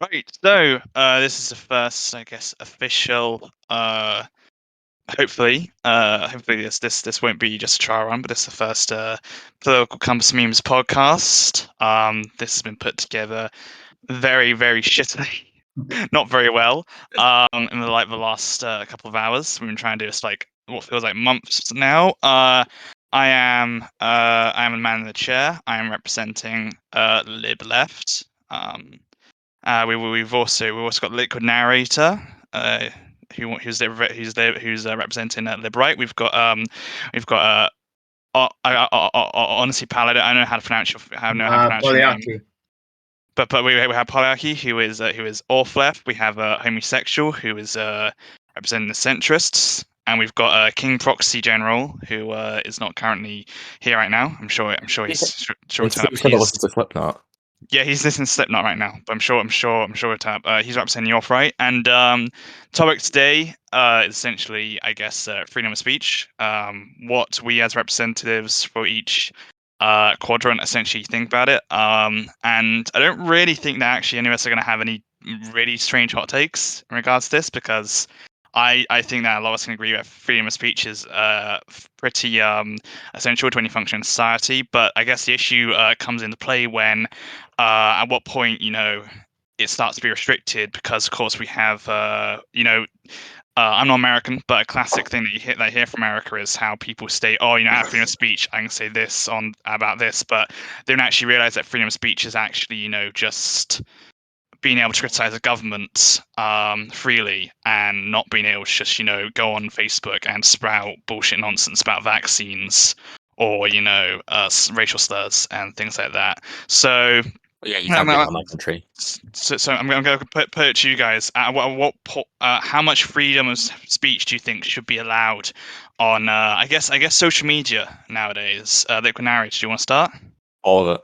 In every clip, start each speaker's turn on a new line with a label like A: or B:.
A: Right, so this is the first, I guess, official. Hopefully, this won't be just a trial run, but this is the first political campus memes podcast. This has been put together very, very shittily, not very well. In the last couple of hours, we've been trying to do this like what feels like months now. I am a man in the chair. I am representing Lib Left. We've also got Liquid Narrator, who's representing Lib Right. Honestly, pal, I don't know how to pronounce your name.
B: Polyarchy.
A: But we have Polyarchy, who is off left. We have Homosexual, who is representing the centrists, and we've got King Proxy General, who is not currently here right now. I'm sure he's sure
C: It's
A: to
C: the that listens to Slipknot.
A: Yeah, he's listening to Slipknot right now, but I'm sure he's representing the off right. And topic today is essentially, I guess, freedom of speech. What we as representatives for each quadrant essentially think about it. And I don't really think that actually any of us are going to have any really strange hot takes in regards to this, because I think that a lot of us can agree that freedom of speech is pretty essential to any function in society. But I guess the issue comes into play when at what point it starts to be restricted, because of course we have I'm not American, but a classic thing that I hear from America is how people state, "Oh, I have freedom of speech. I can say this about this," but they don't actually realize that freedom of speech is actually, just being able to criticize the government freely, and not being able to just, go on Facebook and sprout bullshit nonsense about vaccines or, racial slurs and things like that. So
C: Yeah, you can't be on my country.
A: So I'm going to put it to you guys. How much freedom of speech do you think should be allowed on, I guess social media nowadays? Liquid Narrator, do you want to start?
C: All of it.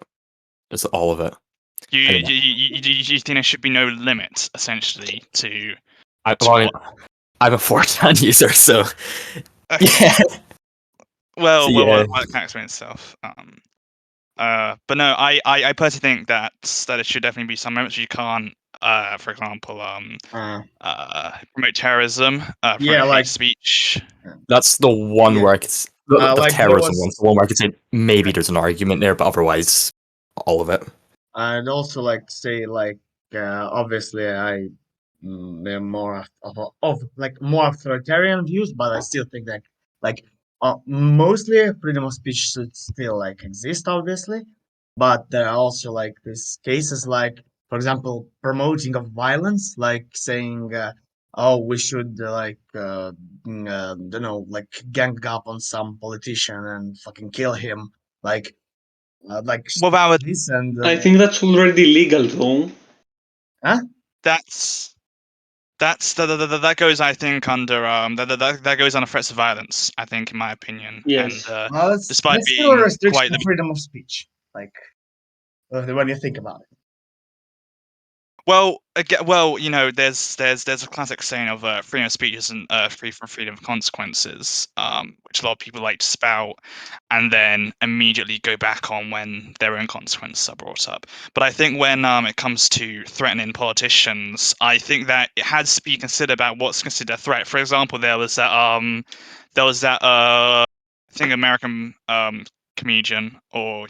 C: It's all of it.
A: You think there should be no limit, essentially, to?
C: I'm a 4chan user, so yeah.
A: Well,
C: So, yeah.
A: that can't explain itself. But no, I personally think that it should definitely be some limits. You can't, for example, promote terrorism, promote hate speech.
C: That's the one where I could, the terrorism one's the one where I could say maybe there's an argument there, but otherwise, all of it.
B: I'd also like to say, obviously, I am more of more authoritarian views, but I still think that mostly freedom of speech should still exist, obviously. But there are also these cases, for example, promoting of violence, like saying, "Oh, we should gang up on some politician and fucking kill him,"
A: What about
B: this, and
D: I think that's already legal, though.
B: Huh?
A: That goes, I think, under that goes under threats of violence, I think, in my opinion.
D: Yes.
A: And
B: despite being still a restriction of freedom of speech, when you think about it.
A: Well, there's a classic saying of freedom of speech isn't free from freedom of consequences, which a lot of people like to spout, and then immediately go back on when their own consequences are brought up. But I think when it comes to threatening politicians, I think that it has to be considered about what's considered a threat. For example, there was that I think American comedian or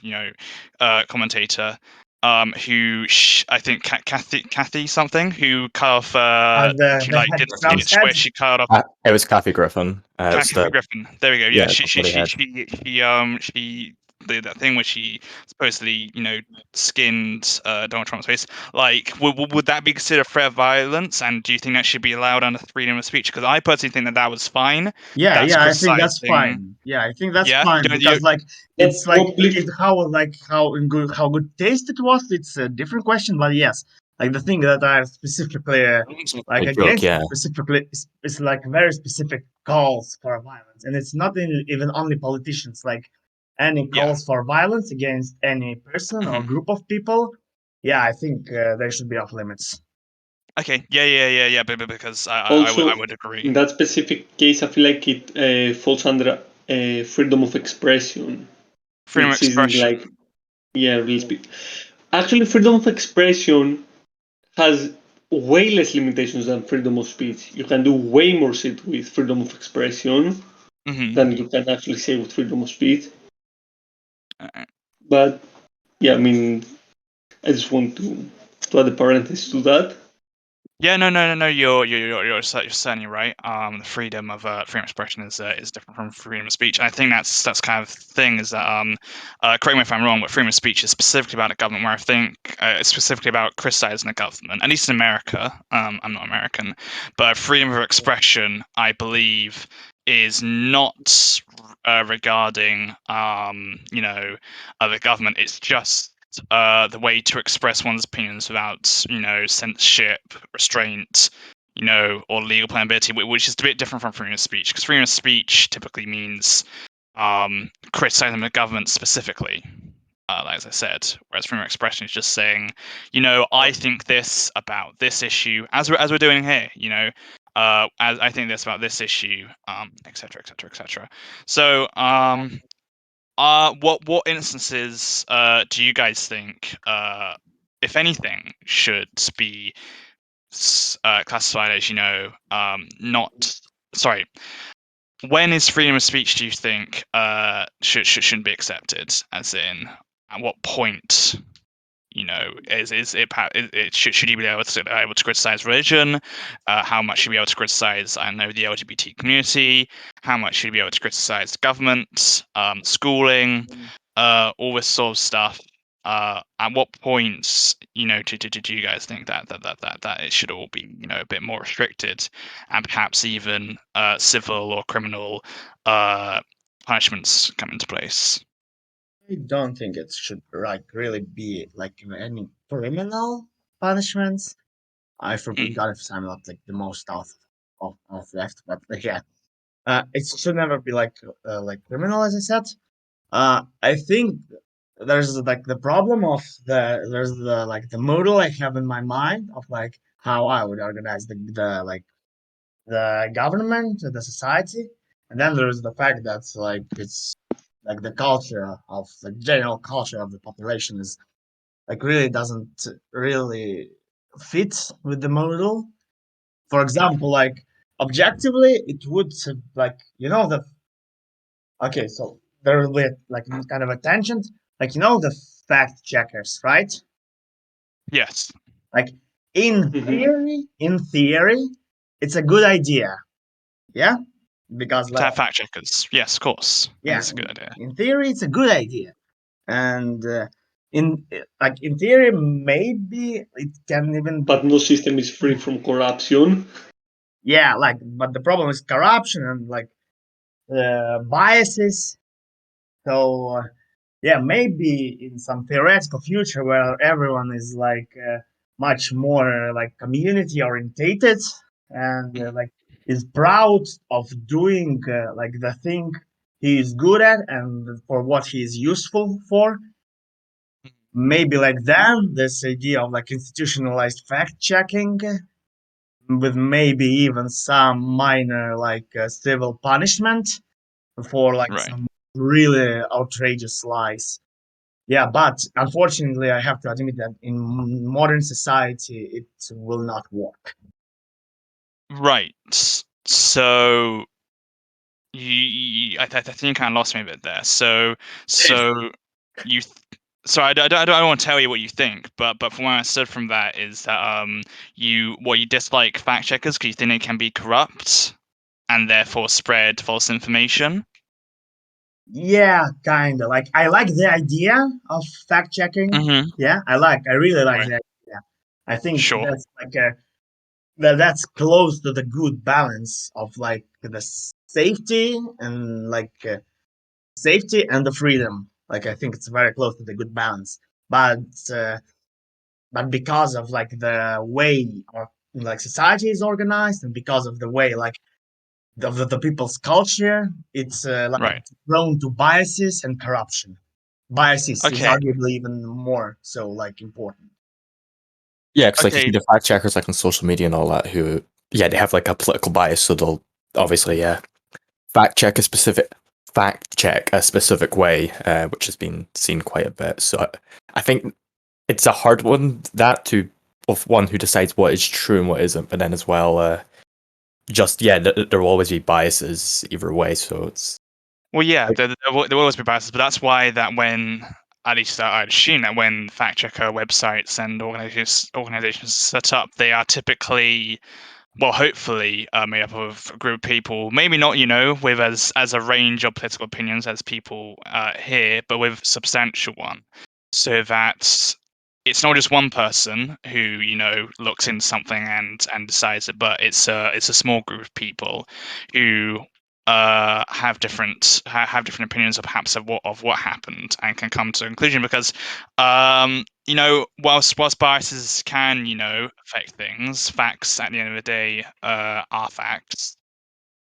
A: commentator. Who I think Kathy something, who cut off she did a sketch where she cut off
C: it was Kathy Griffin.
A: Kathy Griffin. There we go. Yeah, she that thing where she supposedly skinned Donald Trump's face. Would that be considered threat of violence? And do you think that should be allowed under freedom of speech? Because I personally think that was fine.
B: Yeah, I think that's fine. Yeah, I think that's fine, because it's how good taste it was. It's a different question, but yes, the thing that I specifically against specifically is very specific calls for violence, and it's not even only politicians. Any calls for violence against any person or group of people, I think there should be off limits.
A: Okay, yeah, but because I would agree.
D: In that specific case, I feel like it falls under freedom of expression.
A: Freedom of expression.
D: Really speak. Actually, freedom of expression has way less limitations than freedom of speech. You can do way more shit with freedom of expression than you can actually say with freedom of speech. But yeah, I mean, I just want to add a parenthesis to that.
A: Yeah, no. You're certainly right. The freedom of expression is different from freedom of speech, and I think that's kind of the thing is that correct me if I'm wrong, but freedom of speech is specifically about a government, where I think it's specifically about criticizing the government. At least in America, I'm not American, but freedom of expression, I believe, is not regarding the government. It's just the way to express one's opinions without, censorship, restraint, or legal planability, which is a bit different from freedom of speech. Because freedom of speech typically means criticizing the government specifically, as I said. Whereas freedom of expression is just saying, I think this about this issue, as we're doing here. As I think this about this issue, etc., etc., etc. So, what instances do you guys think, if anything, should be classified as, not sorry? When is freedom of speech, do you think, shouldn't be accepted? As in, at what point? Should you be able to criticize religion? How much should you be able to criticize, I don't know, the LGBT community? How much should you be able to criticize the government, schooling, all this sort of stuff? At what points, do you guys think that it should all be, a bit more restricted, and perhaps even civil or criminal punishments come into place?
B: I don't think it should really be any criminal punishments. I forgot if I'm not the most out left, but yeah, it should never be like criminal, as I said. I think there's the problem of the model I have in my mind of how I would organize the government, the society, and then there's the fact that it's the culture of the general culture of the population is really doesn't really fit with the model. For example, objectively, it would the okay. So there will be kind of a tangent, the fact checkers, right?
A: Yes.
B: Like in theory, it's a good idea. Yeah, because
A: To have fact checkers, yes, of course.
B: yeah,
A: That's a good idea.
B: in theory, it's a good idea, and in theory, maybe it can even.
D: But no system is free from corruption.
B: Yeah, but the problem is corruption and biases. So yeah, maybe in some theoretical future where everyone is much more community orientated and is proud of doing the thing he is good at and for what he is useful for. Maybe then this idea of institutionalized fact checking with maybe even some minor civil punishment for
A: Right.
B: some really outrageous lies. Yeah, but unfortunately, I have to admit that in modern society, it will not work.
A: Right. So I think you kind of lost me a bit there. So you. So I don't want to tell you what you think, but from what I understood from that is that you dislike fact checkers because you think they can be corrupt and therefore spread false information.
B: Yeah, kind of. I like the idea of fact checking.
A: Mm-hmm.
B: Yeah, I really like that idea. I think
A: Sure.
B: that's that's close to the good balance of the safety and safety and the freedom. I think it's very close to the good balance. But because of the way our society is organized and because of the way the people's culture, it's
A: Right.
B: prone to biases and corruption. Biases is
A: Okay.
B: arguably even more so important.
C: Yeah, because you see the fact checkers on social media and all that who they have a political bias, so they'll obviously fact check a specific way, which has been seen quite a bit. So I think it's a hard one to of one who decides what is true and what isn't, but then as well, there will always be biases either way. So it's
A: there will always be biases, but that's why that when at least I'd assume that when fact checker websites and organizations set up, they are typically, well, hopefully made up of a group of people, maybe not, with as a range of political opinions as people here, but with substantial one, so that it's not just one person who looks into something and decides it, but it's a small group of people who have different opinions of perhaps of what happened and can come to a conclusion, because whilst biases can affect things, facts at the end of the day are facts,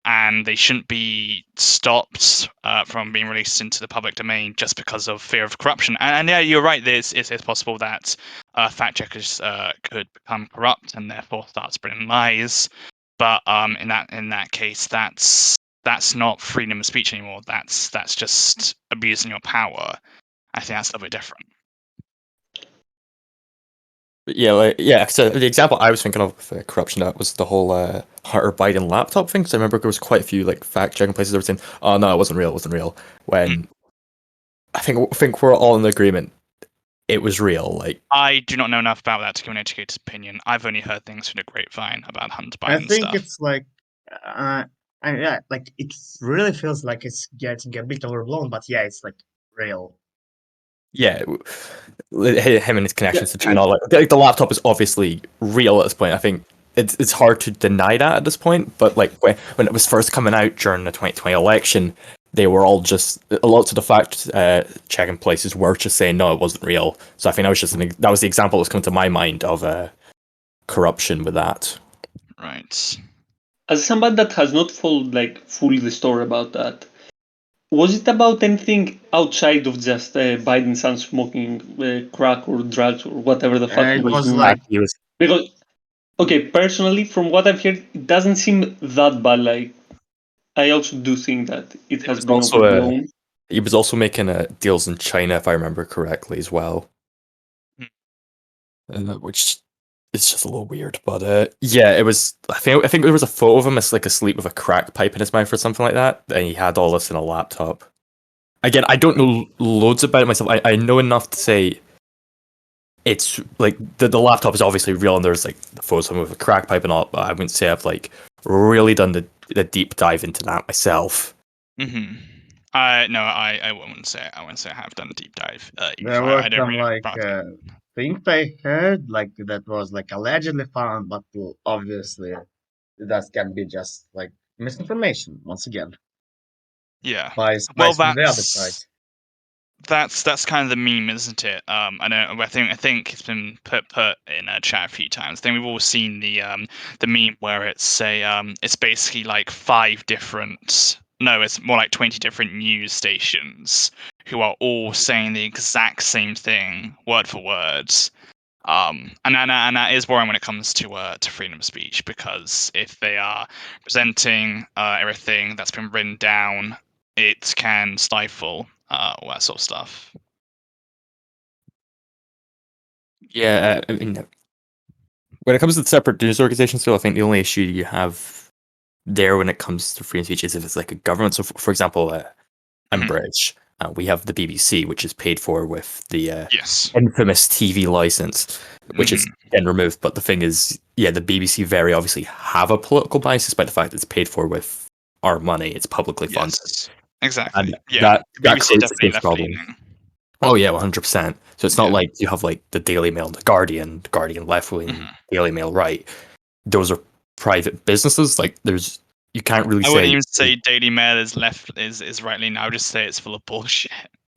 A: and they shouldn't be stopped from being released into the public domain just because of fear of corruption. And yeah, you're right. It's possible that fact checkers could become corrupt and therefore start spreading lies. But in that case, that's not freedom of speech anymore. That's just abusing your power. I think that's a little bit different.
C: So the example I was thinking of with corruption, that was the whole Hunter Biden laptop thing. Because I remember there was quite a few like fact checking places that were saying, "Oh no, it wasn't real." When I think we're all in agreement, it was real. Like,
A: I do not know enough about that to give an educated opinion. I've only heard things through the grapevine about Hunter Biden stuff.
B: I think it's like, like it really feels like it's getting a bit overblown, but yeah, it's like real.
C: Yeah, him and his connections to China. Like the laptop is obviously real at this point. I think it's hard to deny that at this point. But like when it was first coming out during the 2020 election, they were all just lots of the fact checking places were just saying no, it wasn't real. So I think that was the example that's come to my mind of corruption with that.
A: Right.
D: As somebody that has not followed fully the story about that, was it about anything outside of just Biden's son smoking crack or drugs or whatever the fuck
B: It
D: he was doing? Because, okay, personally, from what I've heard, it doesn't seem that bad. Like, I also do think that it has been overblown.
C: He was also making deals in China, if I remember correctly, as well. Which is just a little weird, but yeah, it was. I think there was a photo of him as like asleep with a crack pipe in his mouth or something like that, and he had all this in a laptop. Again, I don't know loads about it myself. I know enough to say it's like the laptop is obviously real, and there's like the photos of him with a crack pipe and all. But I wouldn't say I've like really done the deep dive into that myself.
A: Mm-hmm. No, I wouldn't say I have done a deep dive.
B: There were some things I heard that was allegedly found, but obviously that can be just misinformation once again.
A: Yeah.
B: By from the other side.
A: That's kind of the meme, isn't it? I know. I think it's been put in a chat a few times. I think we've all seen the meme where it's basically like 5 different. No, it's more like 20 different news stations who are all saying the exact same thing, word for word. And that is worrying when it comes to freedom of speech, because if they are presenting everything that's been written down, it can stifle all that sort of stuff.
C: Yeah, I mean, when it comes to separate news organizations, though, I think the only issue you have there when it comes to freedom of speech is if it's like a government. So, for example, I'm British. We have the BBC, which is paid for with the infamous TV license, which is then removed. But the thing is, the BBC very obviously have a political bias, despite the fact it's paid for with our money. It's publicly funded.
A: Yes, exactly.
C: And that creates a problem. Oh yeah, 100%. So it's not like you have like the Daily Mail, the Guardian left wing, Daily Mail right. Those are private businesses. Like you can't really say.
A: I wouldn't even say Daily Mail is right leaning. I would just say it's full of bullshit.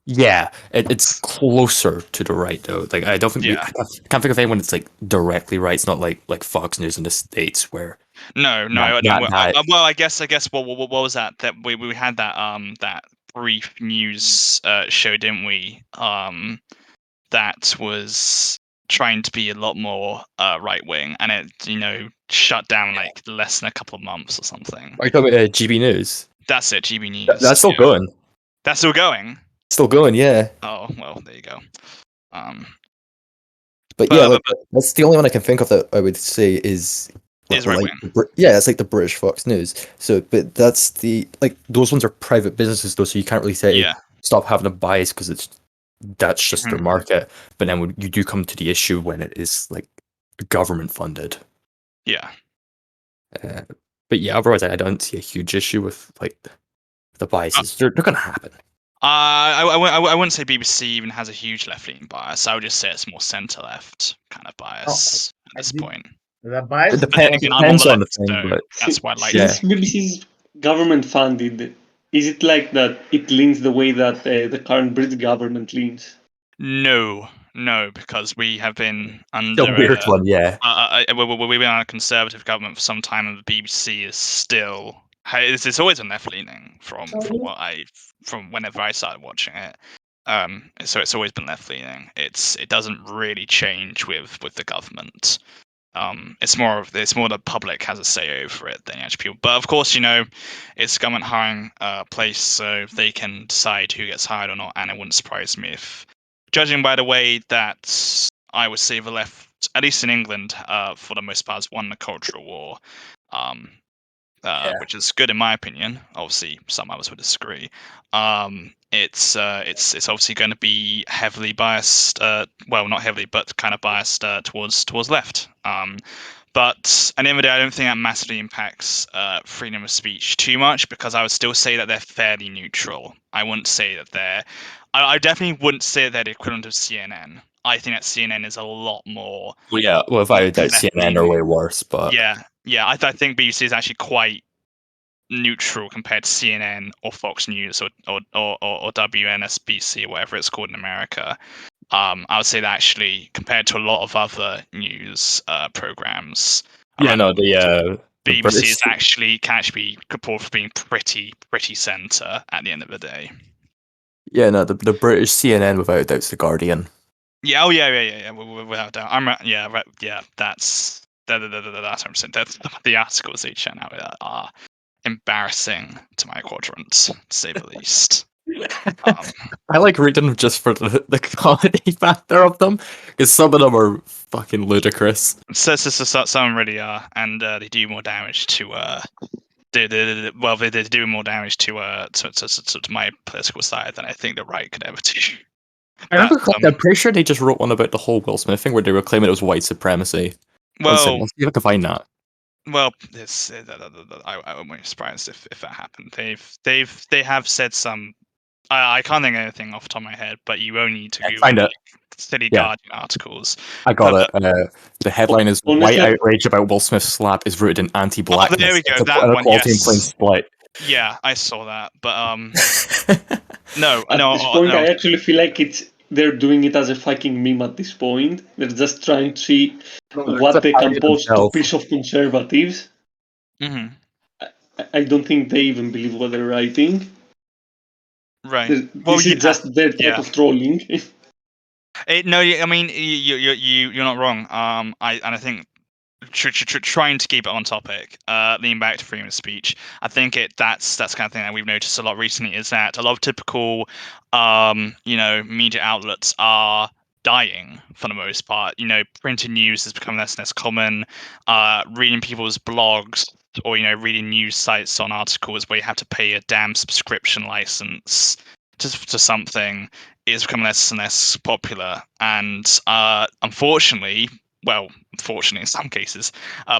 C: Yeah, it's closer to the right though. Like I don't think I can't think of anyone that's like directly right. It's not like Fox News in the States where.
A: No. Well, I guess. What was that? That we had that brief news show, didn't we? That was trying to be a lot more right wing, and it shut down like less than a couple of months or something.
C: Are you talking about GB News?
A: That's it, GB News.
C: That's still going.
A: That's still going.
C: Still going, yeah.
A: Oh well, there you go.
C: But
A: But,
C: yeah,
A: but,
C: like
A: but
C: that's the only one I can think of that I would say is
A: is right
C: like
A: wing.
C: yeah, it's like the British Fox News. So, but that's the like those ones are private businesses though, so you can't really say
A: Yeah.
C: stop having a bias because that's just their
A: Mhm.
C: market. But then when you do come to the issue when it is like government funded.
A: Yeah.
C: But yeah, otherwise I don't see a huge issue with like the biases. They're going to happen.
A: I wouldn't say BBC even has a huge left-leaning bias. I would just say it's more centre-left kind of bias at
B: I
A: this
B: did
A: point.
B: the bias.
A: But then
C: It
A: again, I'm on
C: depends
A: the
C: on the
A: left,
C: thing,
A: so
C: but
A: that's why I like
C: Yeah.
D: Since BBC is government funded, is it like that it leans the way that the current British government leans?
A: No, because we have been
C: the
A: under
C: weird one, yeah.
A: we've been on a conservative government for some time, and the BBC is still it's always been left leaning from whenever I started watching it. So it's always been left leaning. It doesn't really change with the government. It's more the public has a say over it than actual people. But of course, it's government hiring place, so they can decide who gets hired or not. And it wouldn't surprise me if, judging by the way that I would say the left, at least in England, for the most part, has won the cultural war, um, which is good in my opinion. Obviously, some others would disagree. It's obviously going to be heavily biased. Well, not heavily, but kind of biased towards left. But at the end of the day, I don't think that massively impacts freedom of speech too much, because I would still say that they're fairly neutral. I wouldn't say that I definitely wouldn't say that they're the equivalent of CNN. I think that CNN is a lot more
C: Well, yeah. Well, if I doubt CNN are
A: left-leaning.
C: way worse, but
A: Yeah. I think BBC is actually quite neutral compared to CNN or Fox News or WNSBC or whatever it's called in America. I would say that actually, compared to a lot of other news programs
C: yeah,
A: around
C: no,
A: the world,
C: the
A: BBC
C: British.
A: is can actually be reported for being pretty centre at the end of the day.
C: Yeah, no, the British CNN without a doubt's the Guardian.
A: Yeah. Oh yeah. Without doubt. Yeah. Right. Yeah. That's 100%. That's the articles they churn out are embarrassing to my quadrants, to say the least.
C: I like reading them just for the comedy factor of them, because some of them are fucking ludicrous.
A: So some really are, and they do more damage to they do more damage to my political side than I think the right could ever do.
C: I
A: But
C: remember, I'm pretty sure they just wrote one about the whole Will Smith thing where they were claiming it was white supremacy. One second,
A: well,
C: let's see if I can find that.
A: it's I wouldn't be surprised if that happened. They have said some. I can't think of anything off the top of my head, but you only need to Google
C: Find it.
A: silly
C: Yeah.
A: Guardian articles.
C: I got
A: But
C: it. The headline is
D: Honestly-
C: "White outrage about Will Smith's slap is rooted in anti-blackness."
A: there we go,
C: It's
A: that one,
C: inequality in
A: yes.
C: plain sight.
A: Yeah, I saw that, but no,
D: At this point, I actually feel like they're doing it as a fucking meme at this point. They're just trying to see what they can post to piss off conservatives.
A: hmm
D: I don't think they even believe what they're writing.
A: Right.
D: This is just their type of trolling.
A: No, I mean you're not wrong. I think trying to keep it on topic, lean back to freedom of speech. I think that's the kind of thing that we've noticed a lot recently, is that a lot of typical, media outlets are dying for the most part. Printed news has become less and less common. Reading people's blogs, or reading news sites on articles where you have to pay a damn subscription license to something is becoming less and less popular. And unfortunately in some cases,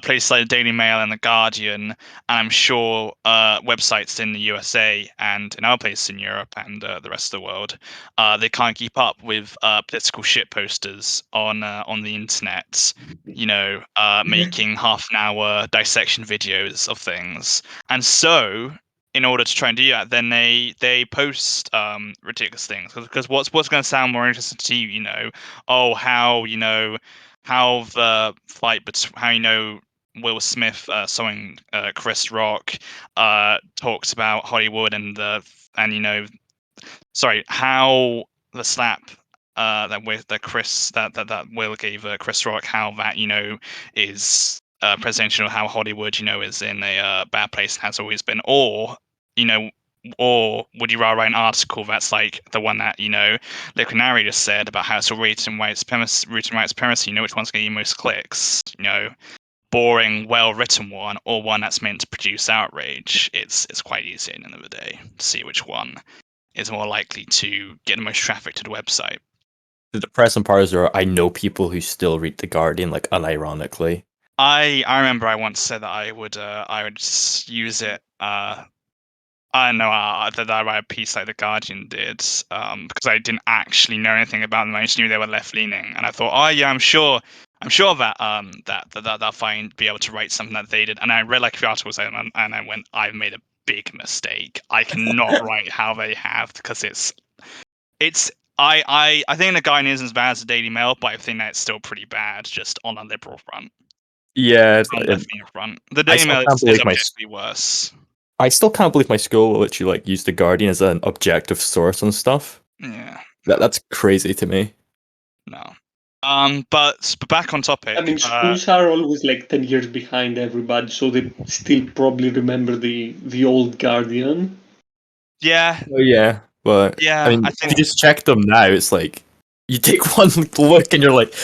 A: places like the Daily Mail and the Guardian, and I'm sure websites in the USA and in other places in Europe and the rest of the world, they can't keep up with political shit posters on the internet. Making half an hour dissection videos of things, and so in order to try and do that, then they post ridiculous things, because what's going to sound more interesting to you, how the fight between Will Smith sawing Chris Rock talks about Hollywood how the slap that Will gave Chris Rock, how that is presidential, how Hollywood is in a bad place and has always been, or or would you rather write an article that's like the one that Liquinari just said about how it's a rooted in white supremacy? Which one's going to get you most clicks? Boring, well-written one, or one that's meant to produce outrage. It's quite easy at the end of the day to see which one is more likely to get the most traffic to the website.
C: The depressing part is I know people who still read The Guardian, like unironically.
A: I remember I once said that I would use it. I don't know that I write a piece like The Guardian did, because I didn't actually know anything about them. I just knew they were left leaning, and I thought, oh yeah, I'm sure that that they'll be able to write something that they did. And I read like a few articles and I went, I've made a big mistake. I cannot write how they have, because I think The Guardian isn't as bad as the Daily Mail, but I think that it's still pretty bad, just on a liberal front.
C: Yeah,
A: On the left leaning front. The
C: I
A: Daily
C: still
A: Mail
C: can't
A: is
C: believe
A: objectively worse.
C: I still can't believe my school will literally like use The Guardian as an objective source and stuff.
A: Yeah.
C: That's crazy to me.
A: No. But back on topic.
D: I mean, schools are always like 10 years behind everybody, so they still probably remember the old Guardian.
A: Yeah.
C: Oh yeah, but
A: Yeah,
C: I mean,
A: I
C: if
A: think
C: you just check them now, it's like you take one look and you're like,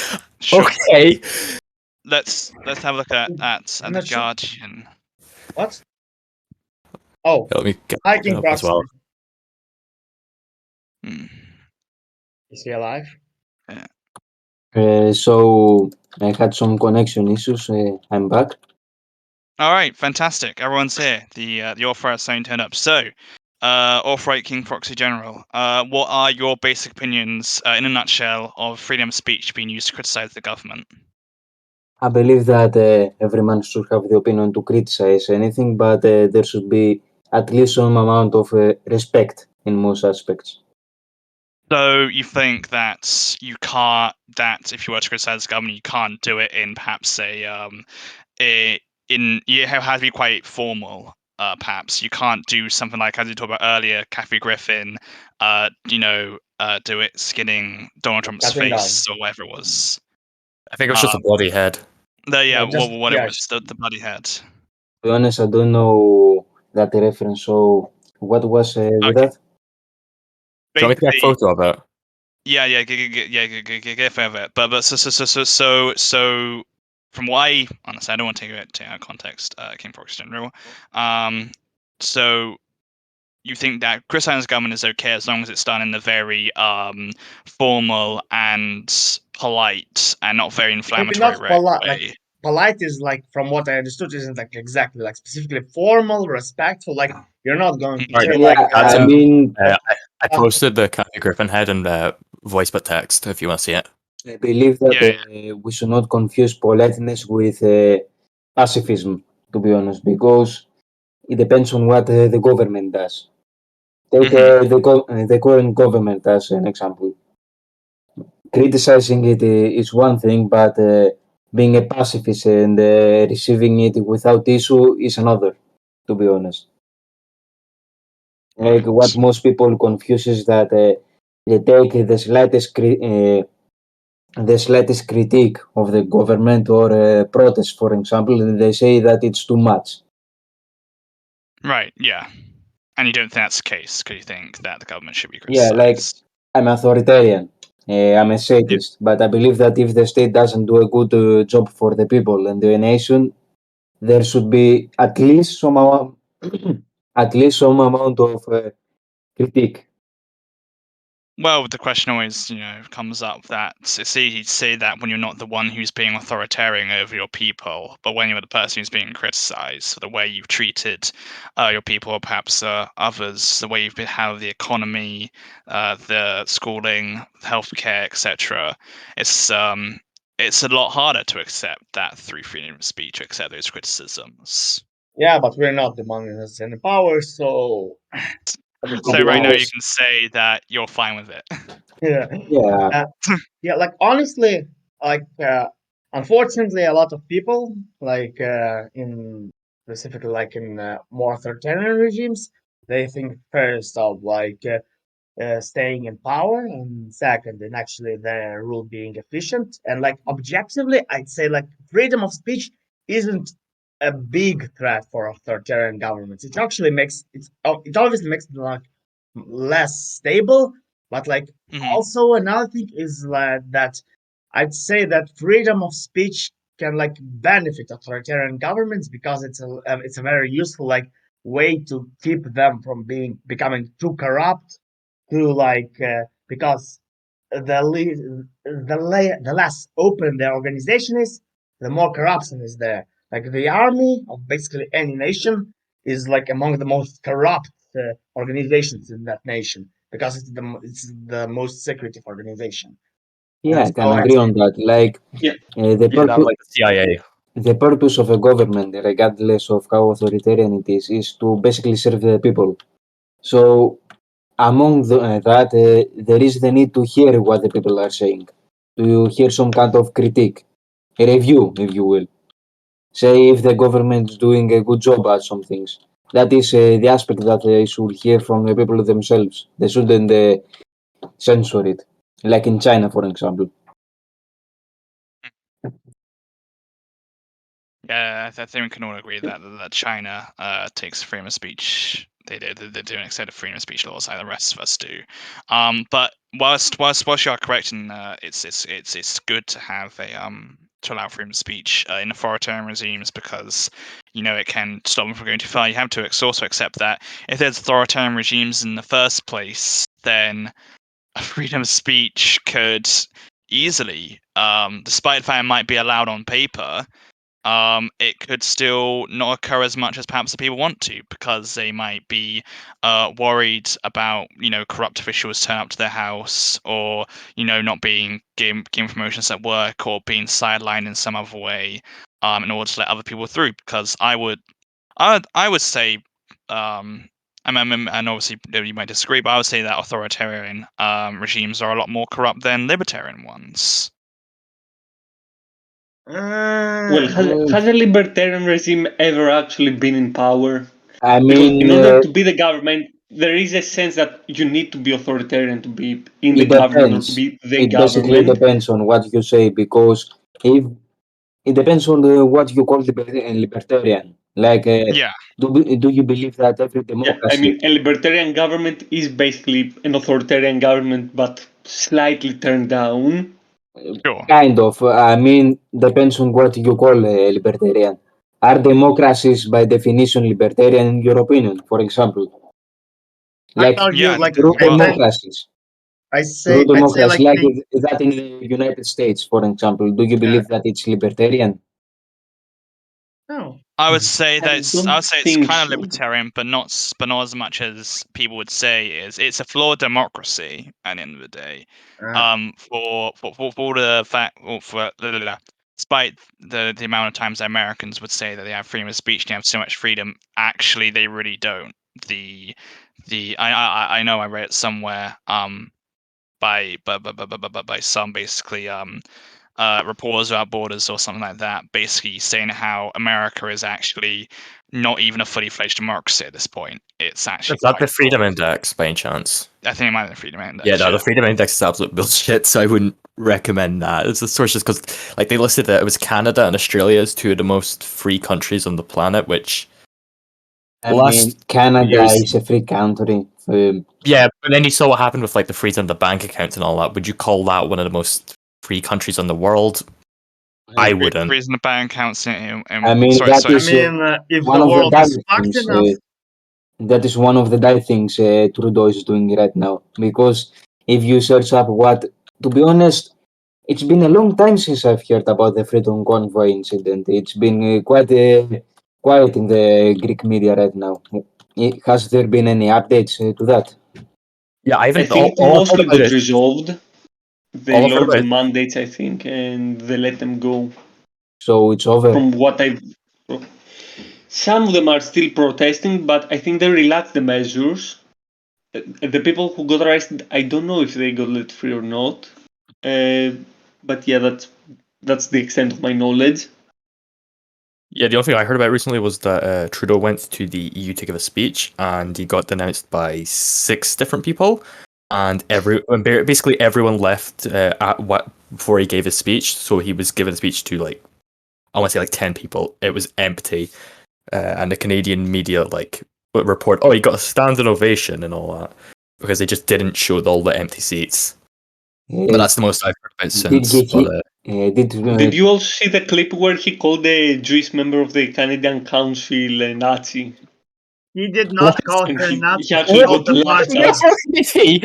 A: sure.
C: okay.
A: Let's have a look at
B: I'm
A: the
B: not sure.
A: Guardian.
B: What? Oh,
C: Let me get
B: hi
C: it
B: King
C: up as well.
B: Proxy.
A: Hmm.
B: Is he alive?
E: So I had some connection issues. I'm back.
A: All right, fantastic. Everyone's here. The author has signed turned up. So, author King Proxy General. What are your basic opinions, in a nutshell, of freedom of speech being used to criticize the government?
E: I believe that every man should have the opinion to criticize anything, but there should be at least some amount of respect in most aspects.
A: So you think that if you were to criticize the government, you can't do it in perhaps you have to be quite formal. Perhaps you can't do something like, as you talked about earlier, Kathy Griffin, do it skinning Donald Trump's
B: Cutting down.
A: face or whatever it was.
C: I think it was just a bloody head.
A: Yeah,
B: just-
A: what
B: yeah,
A: it was, the bloody head.
E: To be honest, I don't know that reference. So what was with
A: Okay.
E: that?
C: Do you want me to get a
A: Basically,
C: photo of it?
A: get further. But so from what I honestly, I don't want to take it out of context, King Fox General. So you think that criticizing the government is okay as long as it's done in a very formal and polite and not very
B: maybe
A: inflammatory
B: not polite.
A: way.
B: Like polite is like, from what I understood, isn't like exactly like specifically formal, respectful. Like you're not going to
C: Alright,
B: say
E: Yeah,
B: like.
C: that's
E: I mean,
C: I posted the Kathy Griffin head in voice but text if you want to see it.
E: I believe that
A: Yeah.
E: we should not confuse politeness with pacifism, to be honest, because it depends on what the government does. Take the current government as an example. Criticizing it is one thing, but being a pacifist and receiving it without issue is another, to be honest. Like what most people confuse is that they take the slightest critique of the government or protest, for example, and they say that it's too much.
A: Right. Yeah. And you don't think that's the case because you think that the government should be
E: Yeah,
A: criticized.
E: like I'm authoritarian. I'm a sadist, but I believe that if the state doesn't do a good job for the people and the nation, there should be at least some amount, at least some amount of critique.
A: Well, the question always, comes up that it's easy to say that when you're not the one who's being authoritarian over your people, but when you're the person who's being criticized for the way you've treated your people, or perhaps others, the way you've handled the economy, the schooling, healthcare, etc. It's a lot harder to accept that through freedom of speech, accept those criticisms.
B: Yeah, but we're not demanding us any power, so.
A: So right now you can say that you're fine with it.
B: Yeah.
E: Yeah,
B: Yeah, like honestly, like unfortunately, a lot of people, like in specifically like in more authoritarian regimes, they think first of like staying in power, and second, and actually the rule being efficient. And like objectively, I'd say like freedom of speech isn't a big threat for authoritarian governments. It actually makes it obviously makes them like less stable, but like
A: Mhm.
B: also another thing is that I'd say that freedom of speech can like benefit authoritarian governments because it's a very useful like way to keep them from becoming too corrupt, to because the less open the organization is, the more corruption is there. Like the army of basically any nation is like among the most corrupt organizations in that nation because it's the most secretive organization.
E: Yeah,
B: And
E: I can
B: so
E: agree on that. Like
D: Yeah.
E: the
C: You can have
E: purpose,
C: like the CIA.
E: the purpose of a government, regardless of how authoritarian it is to basically serve the people. So among that, there is the need to hear what the people are saying, to hear some kind of critique, a review, if you will. Say if the government is doing a good job at some things. That is the aspect that they should hear from the people themselves. They shouldn't censor it, like in China, for example.
A: Yeah, I think we can all agree that China takes freedom of speech. They do an extent of freedom of speech laws like the rest of us do. But whilst you are correct, and it's good to have a to allow freedom of speech in authoritarian regimes because it can stop them from going too far. You have to also accept that if there's authoritarian regimes in the first place, then freedom of speech could easily, despite the fact it might be allowed on paper, it could still not occur as much as perhaps the people want to because they might be worried about corrupt officials turn up to their house, or not being given promotions at work, or being sidelined in some other way in order to let other people through. Because I would say, and obviously you might disagree, but I would say that authoritarian regimes are a lot more corrupt than libertarian ones.
D: Well,
B: uh,
D: has a libertarian regime ever actually been in power?
E: I
D: Because
E: mean,
D: in order to be the government, there is a sense that you need to be authoritarian to be in the
E: it
D: government or to
E: depends.
D: be the
E: It basically
D: government.
E: depends on what you say because if it depends on what you call libertarian. Like,
A: Yeah.
E: do you believe that every
D: Yeah, I
E: democracy
D: mean, a libertarian government is basically an authoritarian government, but slightly turned down.
A: Sure.
E: kind of? I mean, depends on what you call libertarian. Are democracies by definition libertarian in your opinion? For example,
B: I'd
E: like
B: argue
A: Yeah.
B: like
E: true
B: I
A: Well,
B: think
E: democracies,
B: I
E: true
B: say I'd say
E: democracy,
B: like
E: like
B: the
E: that in the United States, for example. Do you
B: uh,
E: believe that it's libertarian?
B: no.
A: I would say
D: I
A: I
D: don't
A: would say it's
D: think
A: kind of
D: so.
A: libertarian, but not as much as people would say. It's a flawed democracy at the end of the day.
B: Uh,
A: For the fact, or for despite the amount of times that Americans would say that they have freedom of speech, they have so much freedom. Actually, they really don't. I know I read it somewhere by some basically Reporters Without Borders or something like that, basically saying how America is actually not even a fully fledged democracy at this point. It's actually
C: Is that
A: quite
C: the Freedom
A: flawed.
C: Index by any chance?
A: I think it might be the Freedom
C: Yeah,
A: Index.
C: no, the
A: Yeah.
C: Freedom Index is absolute bullshit, so I wouldn't recommend that. It's a source just because, like, they listed that it was Canada and Australia as two of the most free countries on the planet, which
E: I
C: the
E: mean,
C: last
E: Canada
C: years,
E: is a free country.
C: yeah, but then you saw what happened with like the freedom of the bank accounts and all that. Would you call that one of the most free countries in the world? I wouldn't.
A: Reason the bank counts
E: I mean,
A: sorry,
E: that
A: sorry.
B: I
E: is
B: mean, if
E: one
B: the
E: of the
B: world
E: dire
B: is fucked
E: things.
B: enough,
E: That is one of the dire things Trudeau is doing right now. Because if you search up to be honest, it's been a long time since I've heard about the Freedom Convoy incident. It's been quite quiet in the Greek media right now. Has there been any updates to that?
C: Yeah, I
D: I
C: haven't.
D: think it
C: All I've heard
D: mostly
C: about
D: got
C: it.
D: resolved. They
C: All I've heard
D: lowered
C: about
D: the
C: it.
D: mandates, I think, and they let them go.
E: So it's over.
D: From what I've, some of them are still protesting, but I think they relaxed the measures. The people who got arrested, I don't know if they got let free or not. But yeah, that's the extent of my knowledge.
C: Yeah, the only thing I heard about recently was that Trudeau went to the EU to give a speech, and he got denounced by 6 different people, and basically everyone left at what before he gave his speech. So he was giving a speech to like I want to say like 10 people. It was empty, and the Canadian media like would report, "Oh, he got a standing ovation and all that," because they just didn't show all the empty seats. But
E: Uh,
C: that's the most I've heard about
E: did
C: since.
E: he?
C: But,
D: Did you also see the clip where he called the Jewish member of the Canadian Council a Nazi?
B: He did not
C: What?
B: call
D: And
B: her
D: he
B: Nazi.
D: actually
B: He called
D: got
B: the
D: laughed
B: party.
D: at.
C: Did he?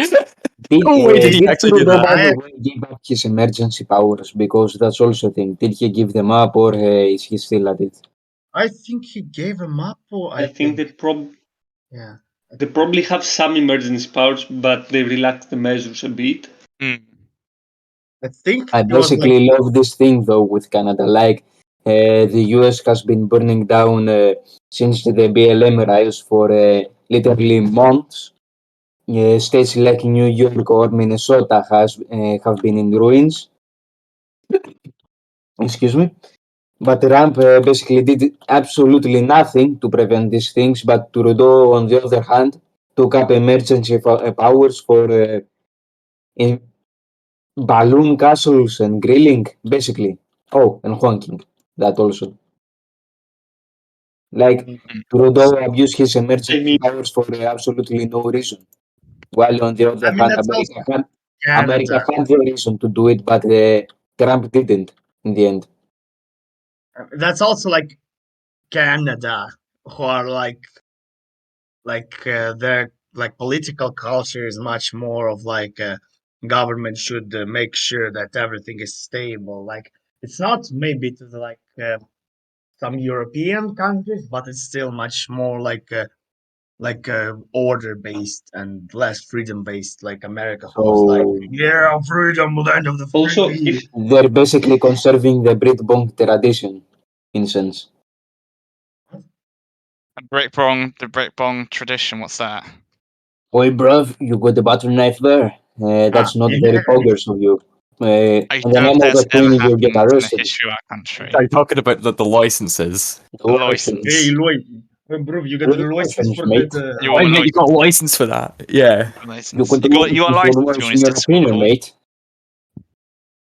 E: Did,
C: No way did he
E: did
C: actually do
E: Trudeau,
C: that.
E: by the way, give up his emergency powers? Because that's also a thing. Did he give them up, or is he still at it?
B: I think he gave him up. Or
D: I think
B: yeah.
D: they probably have some emergency powers, but they relaxed the measures a bit.
A: Mm.
B: I think
E: I
B: it was like
E: basically love this thing though with Canada. Like the US has been burning down since the BLM riots for literally months. States like New York or Minnesota have been in ruins. Excuse me. But Trump basically did absolutely nothing to prevent these things. But Trudeau, on the other hand, took up emergency powers for in balloon castles and grilling, basically. Oh, and honking. That also. Like Trudeau abused his
D: I
E: emergency
D: mean,
E: powers for absolutely no reason. While on the
B: I
E: other
B: mean
E: hand,
B: that's also
E: America
B: Canada.
E: had the reason to do it, but Trump didn't in the end.
B: That's also like Canada, who are their like political culture is much more of like government should make sure that everything is stable. Like it's not maybe to the, like some European countries, but it's still much more like order based and less freedom based. Like America, who's like
E: So
B: yeah, freedom, land of the
D: also,
B: free.
D: if
E: they're basically conserving the Brit-Bong tradition, in sense.
A: The Breakbong tradition. What's that?
E: Oi, bruv, you got the butter knife there. That's not
B: Yeah.
E: very poggers of you.
A: I
E: In the
A: doubt
E: name of
A: that's
E: the
A: ever
E: queen, you'll get
A: happened in the
E: arrested.
A: history of our country.
C: Are you talking about the licenses?
E: The
A: The
E: license.
B: Hey,
A: license.
B: Loy, bro, you got the
E: Real
B: license
E: license,
B: for
E: mate.
B: that?
A: Your
C: Oh, mate, you got a license for that? Yeah.
E: You
A: license.
E: got the
A: You got a
E: license
A: license.
E: for
A: You
E: in
A: want
E: your
A: to sit
E: opinion, mate.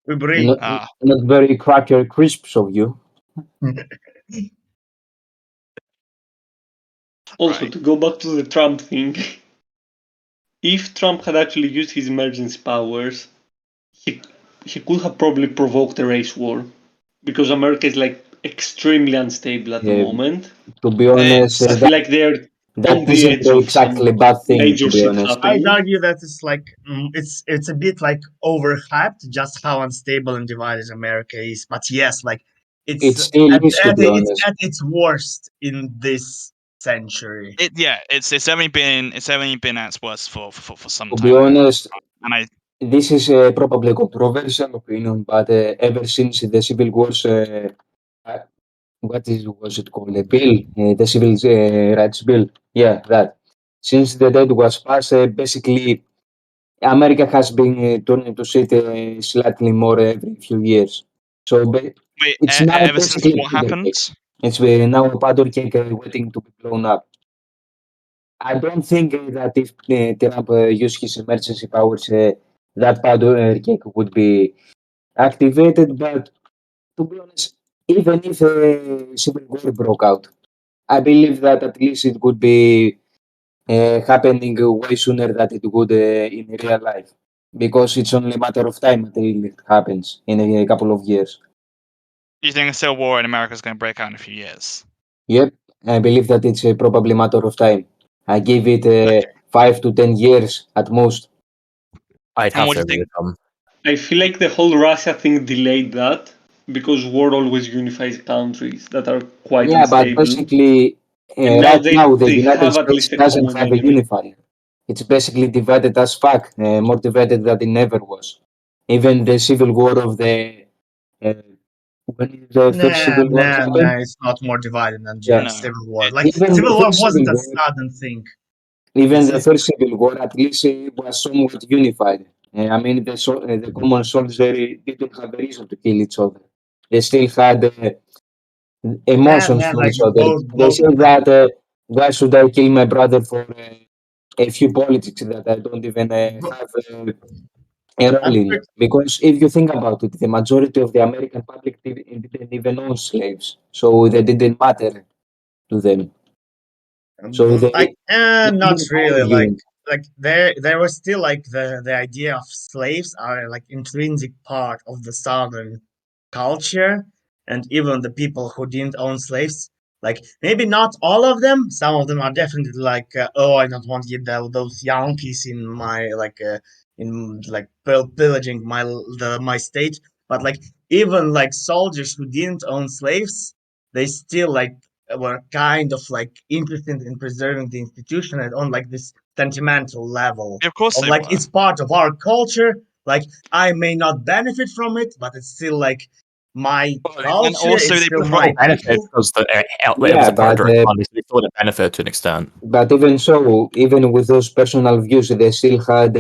B: Bro,
E: Not,
A: Ah,
E: not very cracker crisps of you.
D: also
A: right.
D: to go back to the Trump thing, if Trump had actually used his emergency powers, he he could have probably provoked a race war because America is like extremely unstable at the moment.
E: To be honest,
D: I feel like they're on
E: that
D: the
E: isn't
D: edge of
E: exactly a
D: some
E: bad thing, to
D: major
E: be
D: shit
E: honest.
B: I'd
D: happening.
B: argue that it's like it's a bit like overhyped just how unstable and divided America is. But yes, like
E: It
B: it's
E: still is, to be
B: it's
E: honest.
B: at its worst in this century.
A: It's only been at its worst for some
E: To be
A: time now.
E: honest,
A: And I
E: this is probably a controversial opinion, but ever since the Civil Wars, uh, was it called? A bill, the Civil Rights Bill. Yeah, that. Since the date was passed, basically America has been turning to shit slightly more every few years. So
A: wait.
E: it's now
A: Ever since
E: basically
A: what
E: powder
A: happened?
E: cake. It's now a powder cake waiting to be blown up. I don't think that if Trump used his emergency powers, that powder cake would be activated. But to be honest, even if a civil war broke out, I believe that at least it would be happening way sooner than it would in real life, because it's only a matter of time until it happens in a couple of years.
A: Do you think a civil war in America is going to break out in a few years?
E: Yep, I believe that it's probably a matter of time. I give it
A: Okay.
E: 5 to 10 years at most.
C: I'd
A: And
C: have
A: what
C: to
A: do you
C: agree
A: think?
C: with them.
D: I feel like the whole Russia thing delayed that because war always unifies countries that are quite
E: Yeah, but
D: unstable.
E: basically,
D: And now
E: right now the
D: they
E: United
D: have at
E: States
D: least a
E: doesn't
D: common
E: have a
D: enemy.
E: unifier. It's basically divided as fuck, more divided than it never was. Even the civil war of the uh, when the first
B: Nah,
E: civil war
B: nah,
E: happened,
B: nah. It's not more divided than
E: yeah,
B: just
A: No.
B: Civil War. Like
A: It's
E: even the
B: Civil War
E: first
B: wasn't
E: civil
B: a
E: war,
B: sudden thing.
E: even
B: It's
E: the
B: it's
E: first civil war, at least was somewhat unified. I mean, the common soldier didn't have a reason to kill each other. They still had emotions
B: man
E: for
B: like
E: each other. They
B: both
E: say that why should I kill my brother for a few politics that I don't even have enrolling.
B: Unfor-
E: Because if you think about it, the majority of the American public didn't even own slaves, so they didn't matter to them. So they
B: Not
E: didn't
B: really.
E: argue.
B: There was still like the idea of slaves are like intrinsic part of the Southern culture, and even the people who didn't own slaves, like maybe not all of them. Some of them are definitely like, oh, I don't want to get those Yankees in my in like pillaging my state. But like even like soldiers who didn't own slaves, they still like were kind of like interested in preserving the institution and on like this sentimental level
A: Of course
B: of
A: they
B: like
A: were.
B: it's part of our culture. Like I may not benefit from it, but it's still like my
A: And
B: culture.
A: also
B: It's
A: they
B: still
C: Still
B: my
C: benefit
B: people.
C: because it was
E: Yeah,
C: a part of
E: but
C: their economy, so they still had a benefit to an extent.
E: but even so, even with those personal views, they still had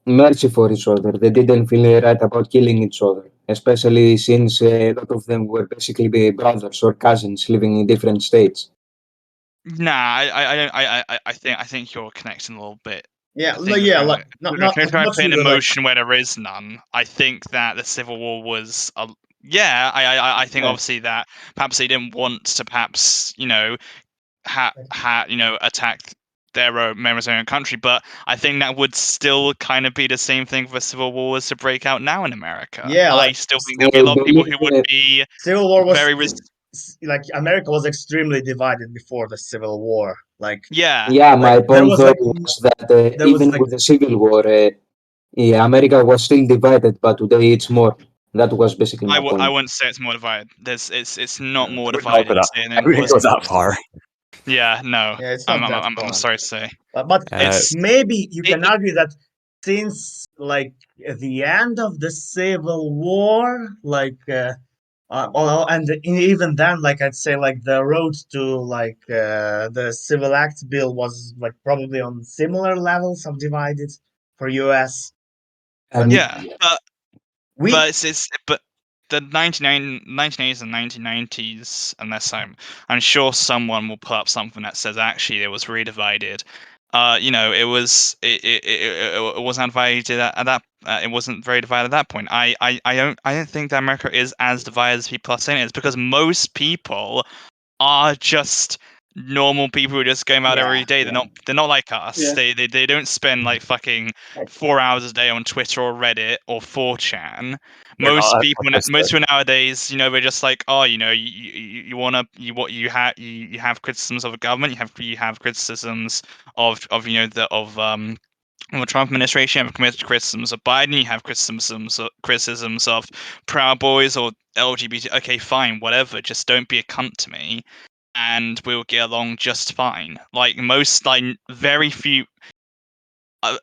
E: mercy for each other. They didn't feel right about killing each other, especially since a lot of them were basically brothers or cousins living in different states.
A: Nah, I think you're connecting a little bit.
B: Yeah,
A: I think
B: yeah, like not
A: you're trying to
B: not
A: put an
B: really like
A: emotion where there is none. I think that the Civil War was I think
B: yeah,
A: obviously that perhaps they didn't want to perhaps attack their own members of their own country, but I think that would still kind of be the same thing for Civil War was to break out now in America.
B: yeah,
A: I
B: like
A: still think there'll be
E: I
A: a lot of people
E: believe,
A: who would be
B: Civil War was
A: very
B: like America was extremely divided before the Civil War.
A: yeah.
E: yeah,
B: Like
E: my
B: there
E: point
B: was
E: though
B: like
E: was that
B: there was
E: even
B: like
E: with the Civil War, yeah, America was still divided, but today it's more. That was basically my
A: I
E: point.
A: wouldn't say it's more divided. It's not more
C: I wouldn't go for
A: divided
C: that.
A: than
C: I
A: it
C: wouldn't
A: was
C: go that
A: before.
C: far.
A: Yeah, no.
B: yeah, it's
A: I'm
B: not
A: I'm
B: that
A: I'm, I'm
B: far.
A: sorry to say.
B: But
A: It's
B: maybe you
A: it,
B: can
A: it
B: argue that since like the end of the Civil War, and even then, like I'd say, like the road to like the Civil Act bill was like probably on similar levels of divided for U.S. But
E: Um,
A: yeah, but
B: we,
A: but the 1980s and 1990s, unless I'm sure someone will put up something that says actually it was redivided. It wasn't divided at that. It wasn't very divided at that point. I don't think that America is as divided as people are saying it is because most people are just normal people who are just going out
B: yeah,
A: every day. They're not like us.
D: Yeah.
A: They don't spend like fucking 4 hours a day on Twitter or Reddit or 4chan.
C: They're
A: Most
C: not
A: people
C: autistic.
A: nowadays, they're just like, oh, you wanna you what you have criticisms of the government, you have criticisms of the Trump administration, you have criticisms of Biden, you have criticisms of Proud Boys or LGBT. Okay, fine, whatever. Just don't be a cunt to me, and we'll get along just fine. Very few.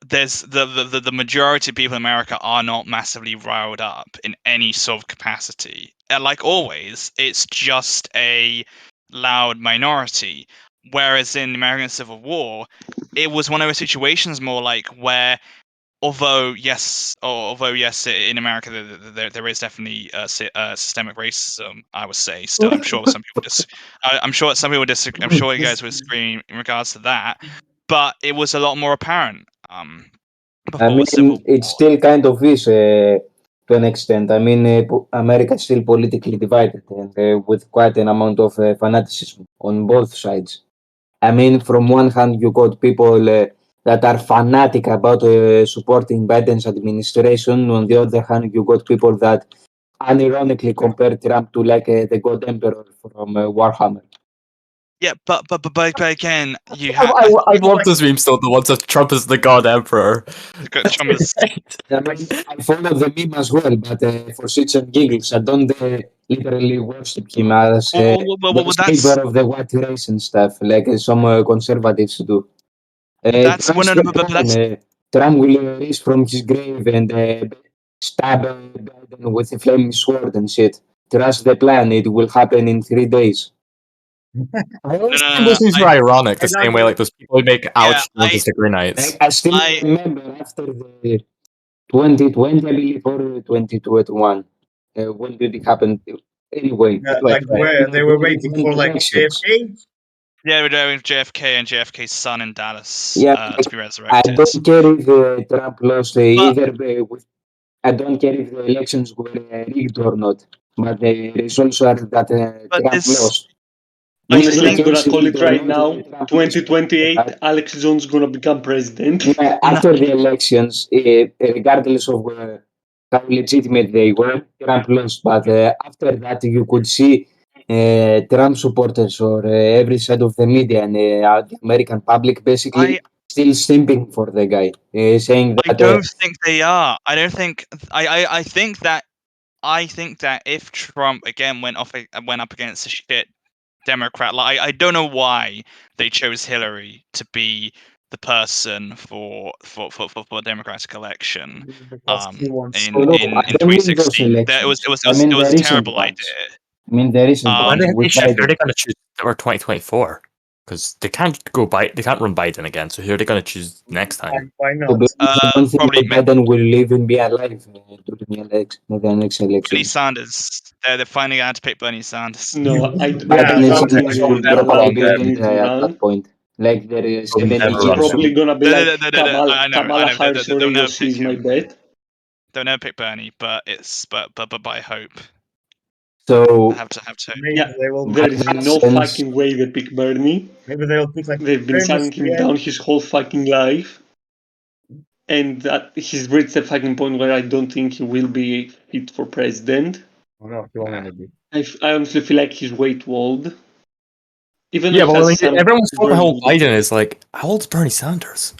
A: There's the majority of people in America are not massively riled up in any sort of capacity. And like always, it's just a loud minority. Whereas in the American Civil War, it was one of those situations more like where although yes, in America there is definitely systemic racism. I would say still. I'm sure some people disagree. I'm sure you guys would disagree in regards to that, but it was a lot more apparent
E: I
A: before the Civil
E: mean, it
A: War.
E: still kind of is to an extent. I mean, America is still politically divided and with quite an amount of fanaticism on both sides. I mean, from one hand, you got people that are fanatic about supporting Biden's administration. On the other hand, you got people that unironically compare Trump to like the God Emperor from Warhammer.
A: Yeah, but again, you
C: I,
A: have.
C: I, I
B: it's
C: love
B: like
C: those memes still. The ones of Trump as the God Emperor. That's
A: Trump is.
C: great.
E: I mean, I follow the meme as well, but for shits and giggles, I don't literally worship him as the
A: That's
E: savior of the white race and stuff, like some conservatives do.
A: that's
E: Trump's
A: one of
E: still
A: the but
E: fine.
A: that's
E: Trump will rise from his grave and stab Biden with a flaming sword and shit. Trust the plan, it will happen in 3 days.
C: I
A: no
C: always
A: no
C: find
A: no. no.
C: those things
A: I
C: very ironic, the
B: and
C: same way like those people who make
A: yeah
C: ouch noises to green
E: Like,
C: nights.
E: I still
A: I
E: remember after the 2020, I believe, or 2021. When did it happen? Anyway,
C: Like
B: like where they were
E: during
B: waiting for like
E: elections.
B: JFK.
A: Yeah, we're doing JFK and JFK's son in Dallas
E: Yeah,
A: to be
E: I
A: resurrected.
E: don't care if Trump lost
A: But
E: either. I don't care if the elections were rigged or not. But the results are that
A: but
E: Trump
A: this,
E: lost.
A: I
E: In
D: Honestly,
E: any
D: I'm
A: think
D: gonna
E: case,
D: call
E: rigged
D: it
E: or
D: right
E: not,
D: now.
E: Trump lost.
D: 2028, Alex Jones gonna become president.
E: Yeah,
A: no.
E: after the elections, regardless of how legitimate they were, Trump lost. But after that, you could see Trump supporters or every side of the media and the American public basically
A: I
E: still simping for the guy, saying
A: I
E: that
A: don't think they are. I don't think I think that if Trump again went up against a shit Democrat, like I don't know why they chose Hillary to be the person for a Democratic election
B: because he wants
E: oh, no,
A: in
E: I don't mean those
A: 2016. That
E: elections.
A: it
E: I mean
A: it
E: the
A: was a
E: recent
A: terrible
E: ones.
A: idea.
E: I mean the recent
C: When
E: ones
C: they
E: with
C: shift, who are
E: Biden.
C: they going to choose or 2024? Because they can't they can't run Biden again. So who are they going to choose next time?
B: why
E: To
B: not?
E: be honest, I don't think
A: Probably
E: that Biden will even be alive during the next
A: Bernie
E: election.
A: Sanders. They're finally going to pick Bernie Sanders.
D: No, I
B: Yeah,
E: Bernie
D: don't
B: that's
D: think
E: Sanders
D: he
B: what
D: will
E: will
D: be
C: Never
E: probably
D: alive.
E: be
D: He
C: run.
D: don't
E: dead
D: need to
E: at that
D: run.
E: point. Like there is
C: He'll
E: 70
C: never
D: He's
C: run.
E: years
D: probably
E: old.
D: gonna be like
A: I know.
D: Kamala Harris or
A: They'll never
D: AOC
A: pick
D: is my
A: him.
D: bet.
A: They'll never pick Bernie, but I hope.
E: So
A: I have to hope.
B: maybe
D: Yeah,
B: they will
D: there
E: in
D: is
E: that
D: no
E: sense,
D: fucking way they pick Bernie.
B: maybe they'll pick like
D: They've been
B: famous
D: shutting him down his whole fucking life. And that he's reached a fucking point where I don't think he will be fit for president.
B: Oh no, he won't ever be.
D: I honestly feel like he's way too old. Even though
C: Yeah,
D: he
C: but
D: has some
C: everyone's talking
D: very
C: about
D: good-
C: Biden is like, how old's Bernie Sanders?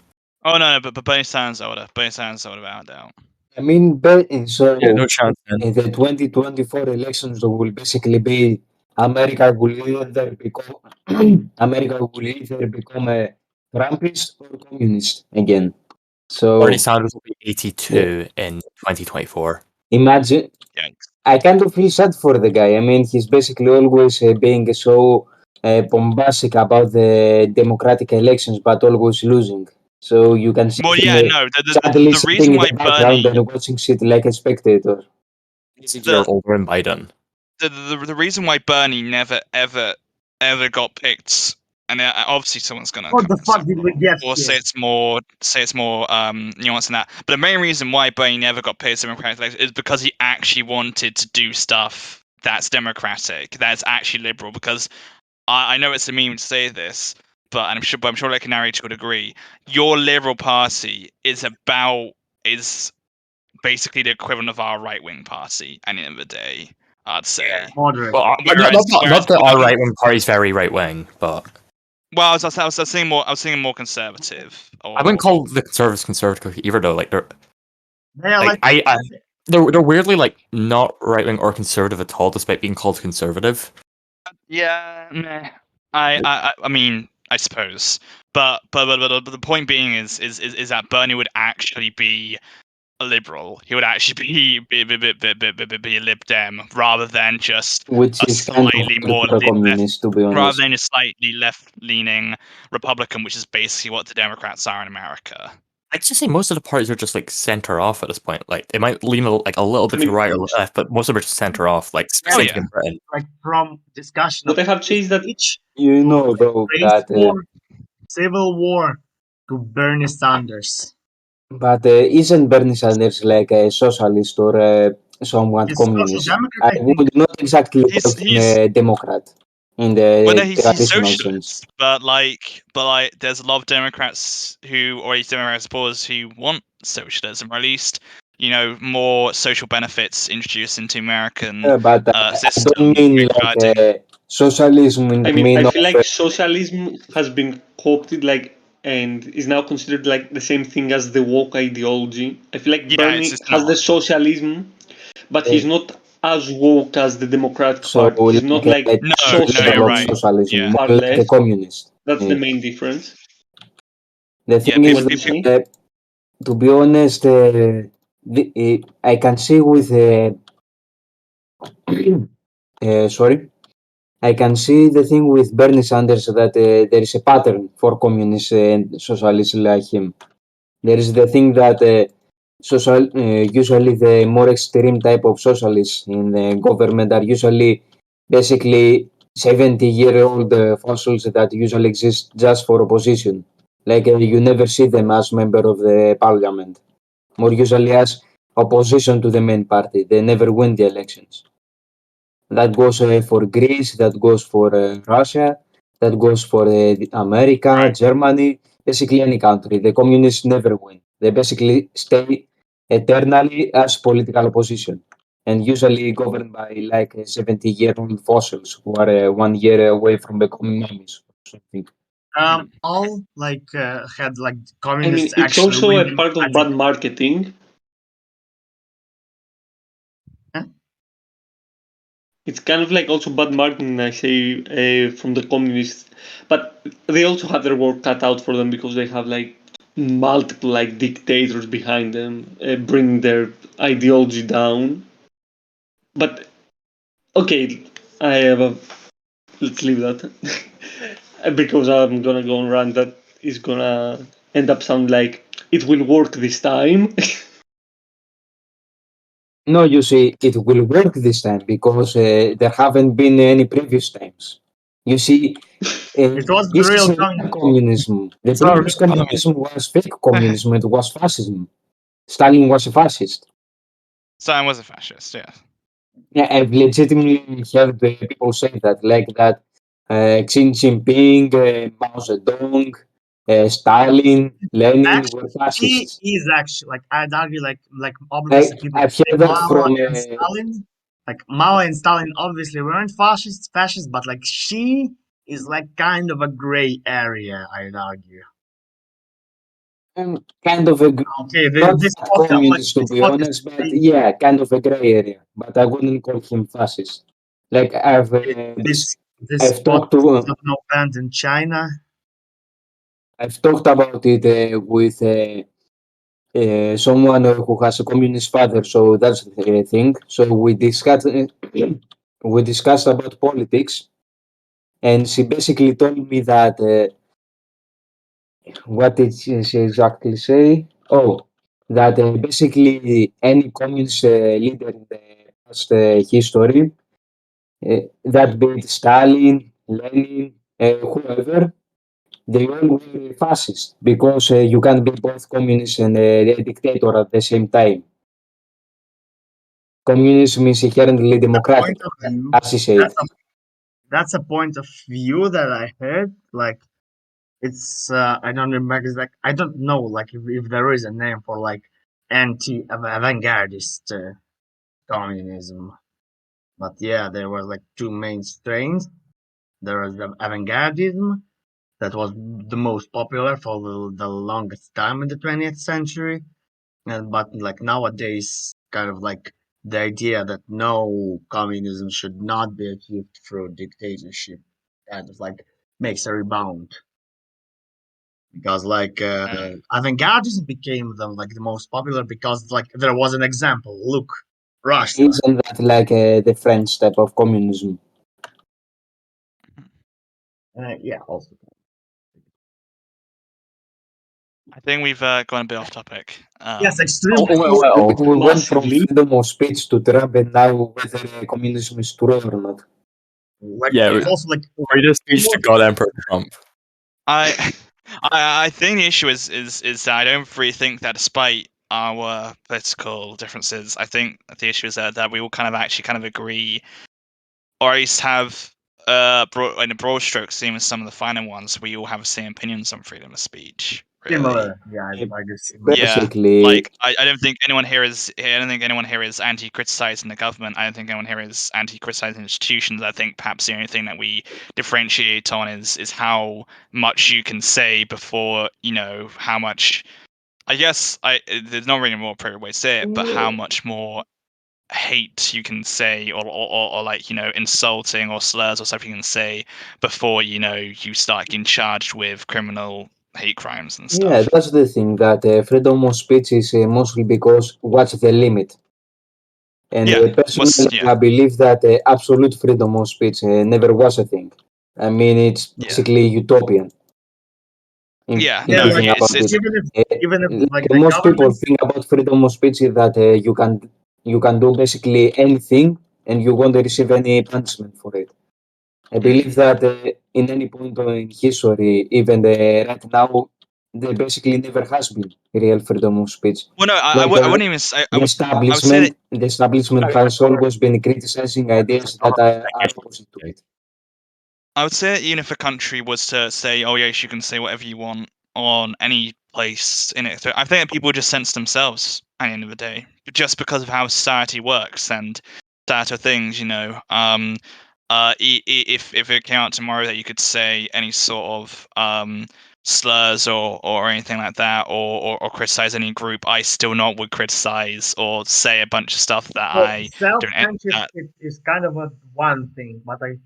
A: Oh no, but Bernie Sanders older. Bernie Sanders older without a doubt.
E: I mean, so
C: Yeah, no chance. Man.
E: in the 2024 elections will basically be America will either become America will either become a Trumpist or communist again. So
C: Bernie Sanders will be
E: yeah,
C: 82 in 2024.
E: imagine.
A: Yikes.
E: I kind of feel sad for the guy. I mean, he's basically always being so bombastic about the democratic elections, but always losing. So you can see
A: Well,
E: him
A: yeah, no.
E: sadly
A: The
E: sitting
A: reason
E: in
A: why
E: the background
A: Bernie
E: and watching shit like a spectator.
C: He's a year
A: the
C: older than Biden.
A: the reason why Bernie never ever got picked, and obviously someone's gonna
B: What
A: come
B: the
A: and
B: fuck did we get
A: or
B: here?
A: say it's more nuanced than that. But the main reason why Bernie never got picked as Democratic election is because he actually wanted to do stuff that's democratic, that's actually liberal. Because I know it's a meme to say this, but I'm sure like narrator would agree. Your Liberal Party is basically the equivalent of our right wing party at the end of the day, I'd say.
B: Moderate.
C: Well, not that our right wing party's very right wing, but
A: Well, I was saying more conservative.
C: I wouldn't call the conservatives conservative either, though. Like
B: They are
C: like they're weirdly like not right wing or conservative at all, despite being called conservative.
A: Yeah, meh. I mean, I suppose, but the point being is that Bernie would actually be a liberal. He would actually be a Lib Dem rather than just
E: Which
A: a
E: is kind of
A: slightly
E: good
A: more
E: for a
A: left,
E: communist, to be
A: rather
E: honest.
A: than a slightly left-leaning Republican, which is basically what the Democrats are in America.
C: I'd just say most of the parties are just like center off at this point. Like they might lean like a little bit to the right or left, but most of them are just center off. Like same thing in Britain.
B: like from discussion
D: What
B: of
D: I have changed that
B: each
E: You know, though,
B: race
E: that
B: war, civil war to Bernie Sanders.
E: but isn't Bernie Sanders like a socialist or somewhat
B: He's social
E: communist?
B: democrat,
E: I
B: I think.
E: would not exactly call him
A: He's
E: a Democrat in
A: well, no,
E: the
A: he's
E: traditional sense.
A: socialist, but there's a lot of Democrats or Democrat supporters who want socialism, or at least more social benefits introduced into American
E: Yeah, but I
A: system.
E: don't mean
A: Which I
E: like
A: do.
E: socialism in
D: I
E: the
D: mean,
E: mean
D: I
E: of
D: feel like socialism has been co-opted like and is now considered like the same thing as the woke ideology. I feel like
A: Yeah,
D: Bernie
A: it's
D: has
A: not.
D: the socialism, but he's not as woke as the Democratic
E: so
D: Party. He's not
E: like a
D: like
A: No, you're
E: typical of
D: socially
A: right.
E: socialism,
A: Yeah,
E: more
D: far
E: like a
D: left.
E: communist.
D: That's
E: Yeah.
D: the main difference.
E: The
A: yeah.
E: thing is
D: What do you
E: that,
D: say?
E: to be honest, I can see with sorry. I can see the thing with Bernie Sanders that there is a pattern for communists and socialists like him. There is the thing that usually the more extreme type of socialists in the government are usually basically 70-year-old fossils that usually exist just for opposition. Like you never see them as member of the parliament, more usually as opposition to the main party. They never win the elections. That goes for Greece, that goes for Russia, that goes for America,
A: Right.
E: Germany, basically any country. The communists never win. They basically stay eternally as political opposition and usually governed by like 70-year-old fossils who are 1 year away from becoming mummies or something.
B: All like had like
D: I mean,
B: communists
D: it's
B: actually
D: also a
B: winning
D: part
B: at
D: of bad marketing.
B: Huh?
D: It's kind of like also bad marketing, I say, from the communists. But they also have their work cut out for them because they have like multiple like dictators behind them, bringing their ideology down. But okay, I have a. Let's leave that because I'm gonna go on rant that is gonna end up sound like it will work this time.
E: No, you see, it will work this time because there haven't been any previous times. You see,
B: it was the
E: this is
B: real
E: communism. The
B: Sorry.
E: previous communism was fake communism. It was fascism. Stalin was a fascist.
A: Stalin was a fascist, yeah.
E: Yeah, I've legitimately heard people say that, like that Xi Jinping, Mao Zedong, Stalin, Lenin were
B: Actually,
E: fascists.
B: he is actually like I'd argue like obviously people
E: I've
B: say
E: heard that
B: Mao
E: from.
B: and Stalin. Like Mao and Stalin obviously weren't fascists, but like she is like kind of a gray area, I'd argue.
E: Kind of a
B: Okay,
E: not
B: this
E: that
B: podcast, like
E: communist to
B: this
E: be
B: podcast
E: honest, but
B: is
E: yeah, kind of a gray area. But I wouldn't call him fascist. Like
B: this
E: I've talked
B: podcast is
E: to
B: of no band in China.
E: I've talked about it with someone who has a communist father, so that's the thing. So we discussed about politics, and she basically told me that what did she exactly say? Oh, that basically any communist leader in the past history, that be it Stalin, Lenin, whoever, they all were fascist because you can't be both communist and a dictator at the same time. Communism is inherently democratic,
B: Point of view.
E: as he said.
B: That's a point of view that I heard. Like it's I don't remember exact. I don't know like if there is a name for like anti-avant-gardist communism. But yeah, there were like two main strains. There was the avant-gardism that was the most popular for the longest time in the 20th century. And but like nowadays, kind of like the idea that no communism should not be achieved through dictatorship kind of like makes a rebound because like avant-gardism became the most popular because like there was an example. Look, Russia.
E: Isn't that like the French type of communism?
B: Yeah, also.
A: I think we've gone a bit off topic.
B: Yes,
E: Oh,
B: extremely.
E: well, we went from
D: Massively.
E: freedom of speech to Trump, and now whether communism is true or not.
B: Like
C: Yeah,
B: it's also like
C: freedom of speech to God Emperor Trump.
A: I I think the issue is that I don't really think that despite our political differences, I think that the issue is that we all kind of actually kind of agree, or at least have in the broad strokes, even some of the finer ones, we all have the same opinions on freedom of speech. Really.
B: similar. Yeah,
E: Yeah,
B: I guess similar.
A: Yeah,
E: Basically,
A: like I don't think anyone here is. I don't think anyone here is anti-criticizing the government. I don't think anyone here is anti-criticizing institutions. I think perhaps the only thing that we differentiate on is how much you can say before how much. I guess there's not really a more appropriate way to say it, but how much more hate you can say or like insulting or slurs or stuff you can say before you start getting charged with criminal hate crimes and
E: yeah,
A: stuff.
E: that's the thing that freedom of speech is mostly because what's the limit? And
A: Yeah,
E: personally, I believe that absolute freedom of speech never was a thing. I mean, it's
A: yeah,
E: basically utopian
A: yeah.
E: in
B: Yeah,
A: No,
E: thinking
B: like
E: about
A: it's
E: it.
B: even if like
E: Like
B: the
E: most people
B: government
E: think about freedom of speech is that you can do basically anything and you won't receive any punishment for it. I believe that in any point in history, even right now, there basically never has been real freedom of speech.
A: Well, no,
E: Like
A: I wouldn't even say. I would say that.
E: the establishment has always been criticizing ideas that are opposite to it.
A: I would say that even if a country was to say, "Oh yes, you can say whatever you want on any place in it," I think that people would just censor themselves at the end of the day, just because of how society works and that of things. If it came out tomorrow that you could say any sort of slurs or anything like that, or criticize any group, I still not would criticize or say a bunch of stuff that
B: Well,
A: I don't.
B: self-censorship is kind of a one thing, but I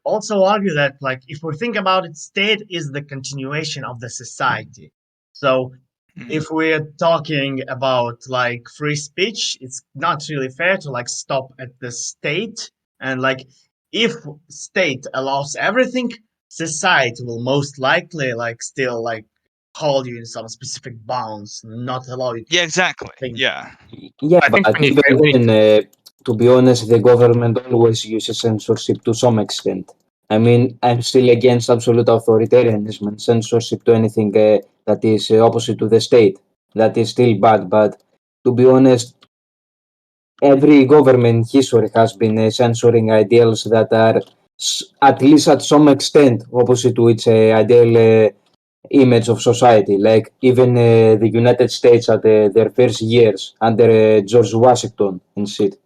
B: also argue that, like, if we think about it, state is the continuation of the society. So
A: Mm.
B: if we're talking about like free speech, it's not really fair to like stop at the state. And like, if state allows everything, society will most likely like still like hold you in some specific bounds, not allow you to
A: Yeah, exactly.
B: think.
A: Yeah.
E: Yeah,
C: I think
E: but
C: when you,
E: even
C: when you
E: then, to be honest, the government always uses censorship to some extent. I mean, I'm still against absolute authoritarianism and censorship to anything that is opposite to the state. That is still bad, but to be honest, every government in history has been censoring ideals that are at least at some extent opposite to its ideal image of society. Like even the United States at their first years under George Washington and shit.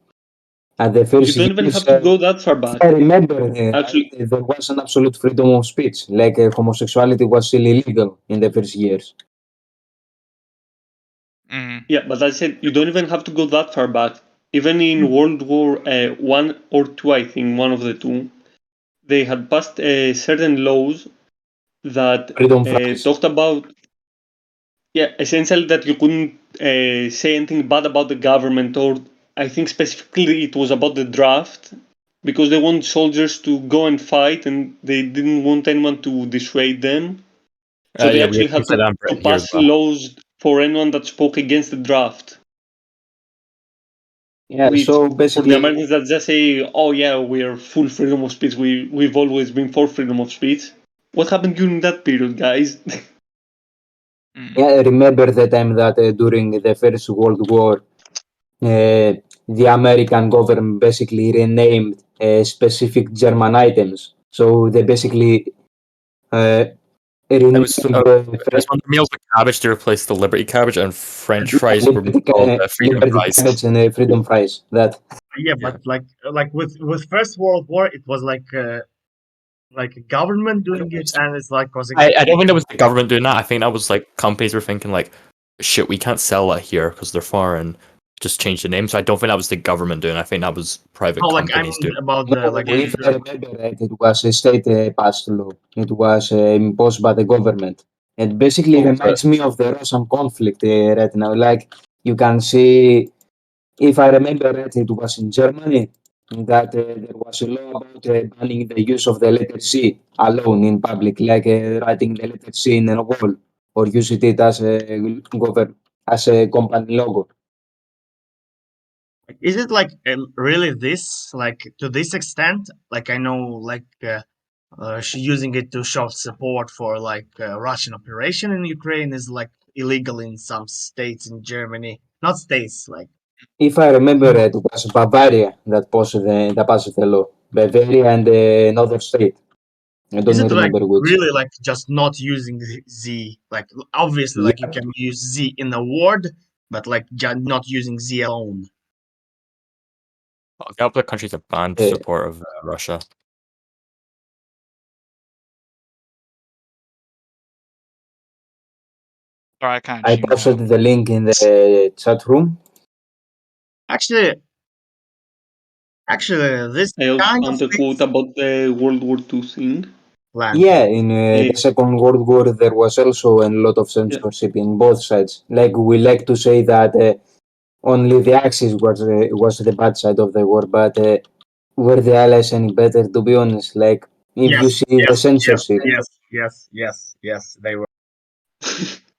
E: At the
D: You
E: first
D: don't even
E: years,
D: have to go that far
E: if I
D: back.
E: remember,
D: Actually,
E: there was an absolute freedom of speech. Like homosexuality was still illegal in the first years.
A: Mm.
D: yeah, but I said you don't even have to go that far back. Even in World War One or Two, I think one of the two, they had passed certain laws that
E: Freedom fries.
D: talked about, yeah, essentially that you couldn't say anything bad about the government, or I think specifically it was about the draft, because they want soldiers to go and fight and they didn't want anyone to dissuade them. So they
C: yeah,
D: actually
C: we
D: had
C: said that in
D: to
C: Britain here as
D: pass
C: well.
D: laws for anyone that spoke against the draft.
E: Yeah,
D: Which
E: so
D: for the
E: basically,
D: Americans that just say, "Oh yeah, we're full freedom of speech. We've always been for freedom of speech." What happened during that period, guys?
A: Mm.
E: yeah, I remember the time that during the First World War, the American government basically renamed specific German items. So they basically
C: It
E: renamed
C: was it was one of the meals with cabbage to replace the Liberty cabbage, and French fries were called freedom
E: Liberty
C: fries.
E: cabbage and freedom fries. That
B: Yeah,
C: Yeah.
B: but like with First World War, it was like a government doing it, and it's like causing.
C: I don't think that was the government doing that. I think that was like companies were thinking like, shit, we can't sell that here because they're foreign. Just change the name. So I don't think that was the government doing it. I think that was private
B: Oh, like I
C: companies
B: mean
C: doing
B: about
E: no,
B: the like
E: if I remember right, it was a state passed law. It was imposed by the government. It basically
C: it.
E: reminds me of the Russian conflict right now. Like you can see, if I remember right, it was in Germany that there was a law about banning the use of the letter C alone in public, like writing the letter C in a wall or using it as a as a company logo.
B: is it like really this like to this extent? Like I know like she using it to show support for like Russian operation in Ukraine is like illegal in some states in Germany, not states like.
E: If I remember right, it was Bavaria that passed the law. Bavaria and another state. I
B: Is
E: don't
B: it like
E: remember which.
B: really like just not using Z? Like obviously, like you
E: Yeah,
B: can use Z in a word, but like not using Z alone.
C: The other countries have banned
E: uh,
C: support of Russia.
A: Sorry, I can't
E: I
A: tune out.
E: posted the link in the chat room.
B: Actually, this
D: I also
B: kind of
D: found a quote
B: makes
D: about the World War II thing.
B: plan.
E: Yeah, in
D: Eh,
E: the Second World War, there was also a lot of
D: yeah,
E: censorship in both sides. Like we like to say that only the Axis was the bad side of the war, but were the Allies any better? To be honest, like if you
B: Yes,
E: see the
B: yes, yes,
E: censorship,
B: yes, yes, yes, yes. They were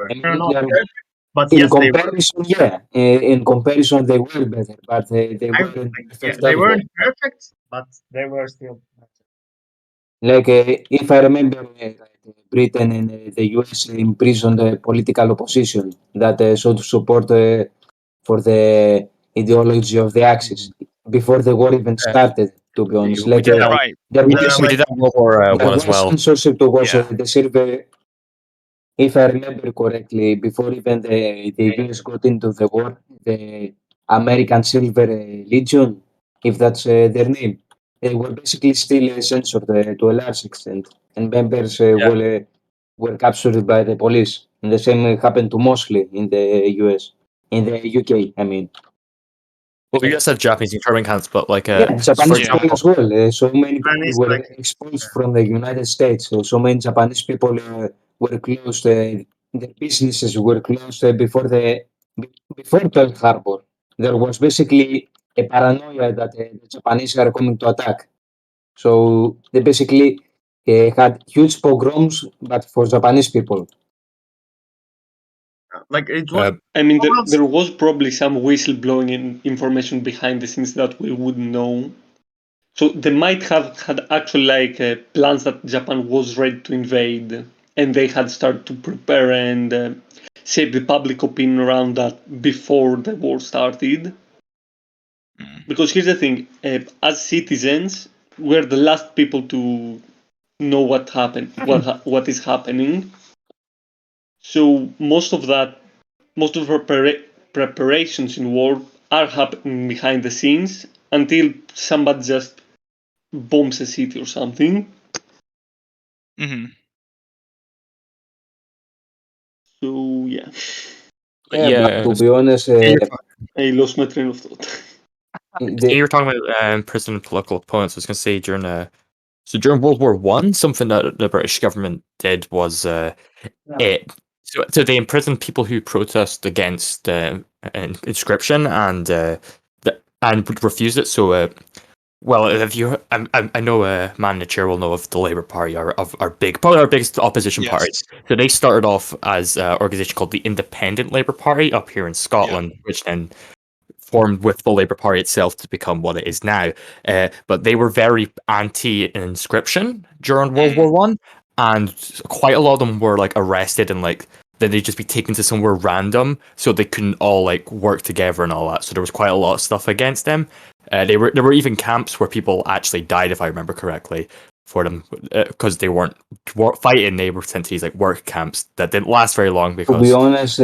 E: I mean,
B: not
E: they are,
B: perfect, but
E: in
B: yes, they were.
E: comparison, yeah, in comparison, they were better, but they
B: I
E: weren't
B: yeah,
E: perfect
B: they
E: either.
B: weren't perfect, but they were still.
E: Like, if I remember, Britain and the US imprisoned political opposition that showed support for the ideology of the Axis before the war even started. To be honest,
C: We
E: like
C: did
A: Yeah,
C: that.
A: right.
E: there
C: We
E: was
C: did, we did that in World War
E: there
C: One as
E: was
C: well.
E: censorship towards
A: Yeah.
E: the silver. If I remember correctly, before even the US got into the war, the American Silver Legion, if that's their name, they were basically still censored to a large extent, and members
C: Yeah.
E: were captured by the police. And the same happened to Mosley in the US, in the UK. I mean,
C: Well, we just had Japanese internment camps, but like,
E: yeah,
C: for
E: Japanese
A: Yeah.
E: people
C: example,
E: as well. So many people
B: Japanese,
E: were
B: like,
E: expulsed from the United States. So many Japanese people were closed. Their businesses were closed before Pearl Harbor. There was basically a paranoia that the Japanese are coming to attack. So they basically had huge pogroms, but for Japanese people.
B: like it was
D: I mean,
B: pogroms.
D: there was probably some whistleblowing information behind the scenes that we wouldn't know. So they might have had actually like plans that Japan was ready to invade, and they had started to prepare and shape the public opinion around that before the war started.
A: Mm.
D: Because here's the thing: as citizens, we're the last people to know what happened, what is happening. So most of preparations in war are happening behind the scenes until somebody just bombs a city or something.
A: Hmm.
D: So yeah,
E: Yeah,
C: yeah.
E: but to be honest,
D: I lost my train of thought.
C: You were talking about prison and political opponents. I was going to say during World War One, something that the British government did was it. So they imprisoned people who protest against inscription and would refuse it. So well, if you, I know a man in the chair will know of the Labour Party, our big, probably our biggest opposition party.
A: Yes.
C: So they started off as an organisation called the Independent Labour Party up here in Scotland, which then formed with the Labour Party itself to become what it is now. But they were very anti-inscription during World War One, and quite a lot of them were like arrested and like then they'd just be taken to somewhere random so they couldn't all like work together and all that. So there was quite a lot of stuff against them. There were even camps where people actually died, if I remember correctly, for them because they weren't fighting. They were sent to these like work camps that didn't last very long
E: to be
C: because
E: honest,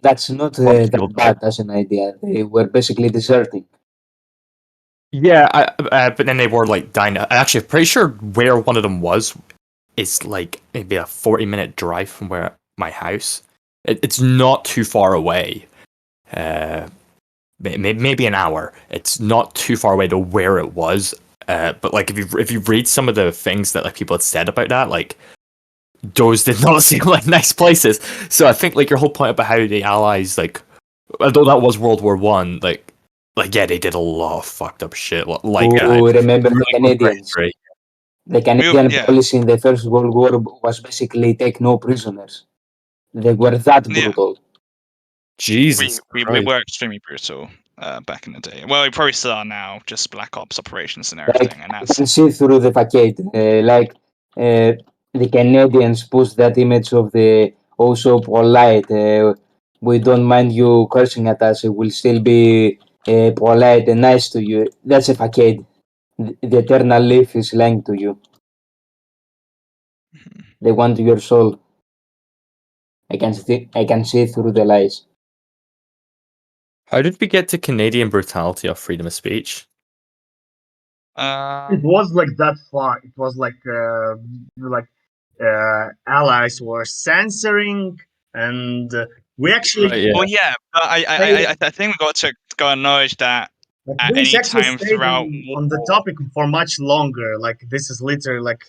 E: that's not
C: people
E: that
C: died.
E: bad as an idea. They were basically deserting.
C: Yeah, but then they were like dying. I'm actually pretty sure where one of them was is like maybe a 40-minute drive from where my house. It's not too far away. Uh, maybe an hour. It's not too far away to where it was. But like if you read some of the things that like people had said about that, like those did not seem like nice places. So I think like your whole point about how the Allies like, although that was World War One, like yeah, they did a lot of fucked up shit. Like
E: Who remember the
C: really good for
E: Canadians?
C: history.
E: The Canadian
A: Yeah.
E: policy in the First World War was basically take no prisoners. They were that
A: Yeah.
E: brutal.
C: Jesus
A: We
C: Christ.
A: were extremely brutal back in the day. Well, we probably still are now, just black ops operations and
E: Like
A: everything, and
E: you
A: that's
E: can see through the facade, the Canadians push that image of the oh so polite. We don't mind you cursing at us. We'll still be polite and nice to you. That's a facade. The eternal leaf is lying to you. They want your soul. I can see through the lies.
C: How did we get to Canadian brutality of freedom of speech?
B: It was like that far. It was like allies were censoring, and we actually
C: Right, yeah.
A: well, yeah, but I think we got to acknowledge that
B: like
A: at
B: Greece
A: any
B: actually
A: time
B: stayed
A: throughout
B: on the
A: war.
B: topic for much longer. Like this is literally like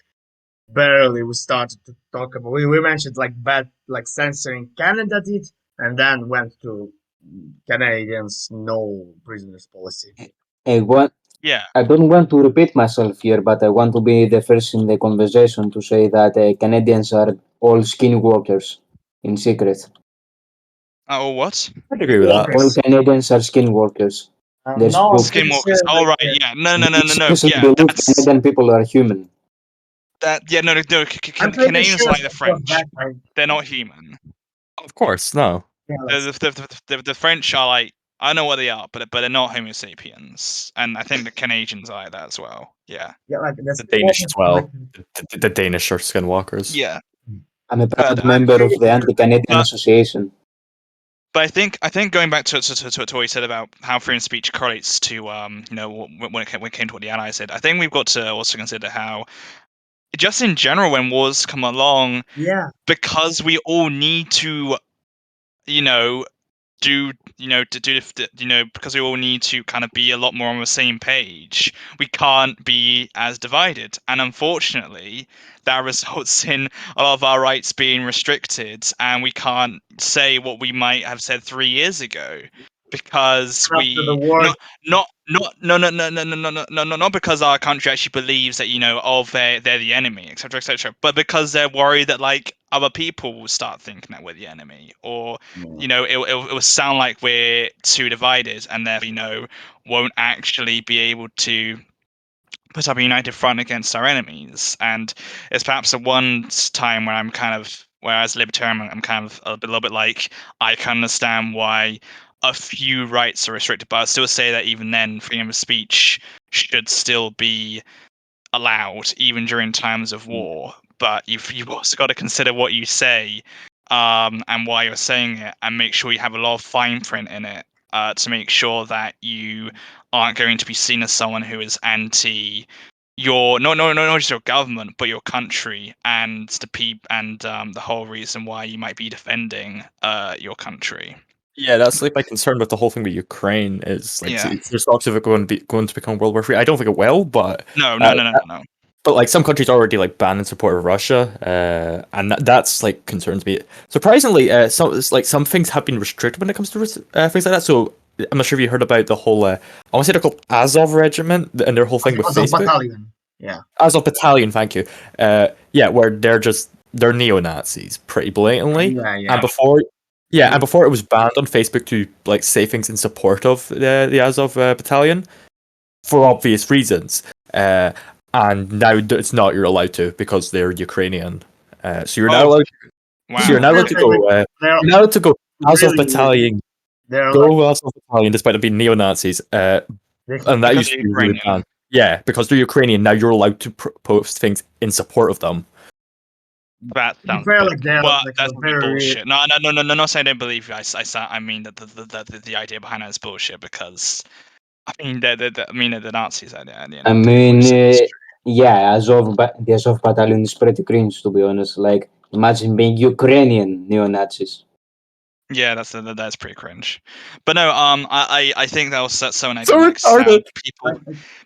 B: barely we started to talk about. We mentioned like bad like censoring Canada did, and then went to Canadians no prisoners policy.
E: What
A: Yeah,
E: I don't want to repeat myself here, but I want to be the first in the conversation to say that Canadians are all skinwalkers in secret.
A: oh, what?
C: I'd agree with that.
E: All
B: Walkers.
E: Canadians are skinwalkers. There's
B: No, I'm
E: proof.
B: pretty sure
A: Skinwalkers. Oh,
B: like
A: right. Yeah. No.
E: They seriously
A: Yeah,
E: believe
A: that's
E: Canadian people are human.
B: I'm pretty
A: Canadians
B: sure
A: are like the
B: for a
A: French.
B: fact, like,
A: They're not human.
C: Of course, no.
B: yeah, like,
A: The French are like, I know what they are, but they're not Homo sapiens, and I think the Canadians are like that as well. Yeah.
B: yeah, like that's
C: The Danish
B: all-
C: as well. The Danish are skinwalkers.
A: Yeah.
E: I'm a proud
A: But
E: member of the Anti-Canadian
A: but-
E: Association.
A: But I think going back to what you said about how freedom of speech correlates to when it came to what the Allies said, I think we've got to also consider how just in general when wars come along,
B: yeah,
A: because we all need to because we all need to kind of be a lot more on the same page, we can't be as divided, and unfortunately that results in a lot of our rights being restricted, and we can't say what we might have said 3 years ago because
B: after the war,
A: not because our country actually believes that they're the enemy, etc., but because they're worried that like other people will start thinking that we're the enemy, or it will sound like we're too divided, and therefore won't actually be able to put up a united front against our enemies. And it's perhaps the one time where as a libertarian, I'm kind of a little bit like, I can understand why a few rights are restricted, but I still say that even then, freedom of speech should still be allowed, even during times of war. But you've also got to consider what you say, and why you're saying it, and make sure you have a lot of fine print in it, to make sure that you aren't going to be seen as someone who is anti your not just your government, but your country and the whole reason why you might be defending your country.
C: Yeah, that's like my concern with the whole thing with Ukraine is like
A: Yeah.
C: there's talks of it going to become World War III. I don't think it will, but
A: No.
C: But like some countries already like banned in support of Russia, and that's like concerns me. Surprisingly, some things have been restricted when it comes to things like that. So I'm not sure if you heard about the whole. I want to say they're called Azov Regiment and their whole thing with
B: Azov
C: Facebook.
B: Battalion. Yeah.
C: Azov Battalion, thank you. Where they're neo-Nazis pretty blatantly.
B: Yeah.
C: And before it was banned on Facebook to like say things in support of the Azov Battalion for obvious reasons. And now it's not. You're allowed to because they're Ukrainian. So you're now allowed.
A: Wow.
C: So you're now allowed to go. You're now allowed to go Azov Battalion. Go Azov Battalion, despite them being neo-Nazis. And that used to be really banned. Yeah, because they're Ukrainian. Now you're allowed to post things in support of them.
A: That sounds that's bullshit. No, not saying I don't believe you. I mean that the idea behind that is bullshit, because I mean the Nazis at the end.
E: I mean, the Azov Battalion is pretty cringe, to be honest. Like, imagine being Ukrainian neo-Nazis.
A: Yeah, that's pretty cringe. But no, I think that was so nice.
C: So retarded.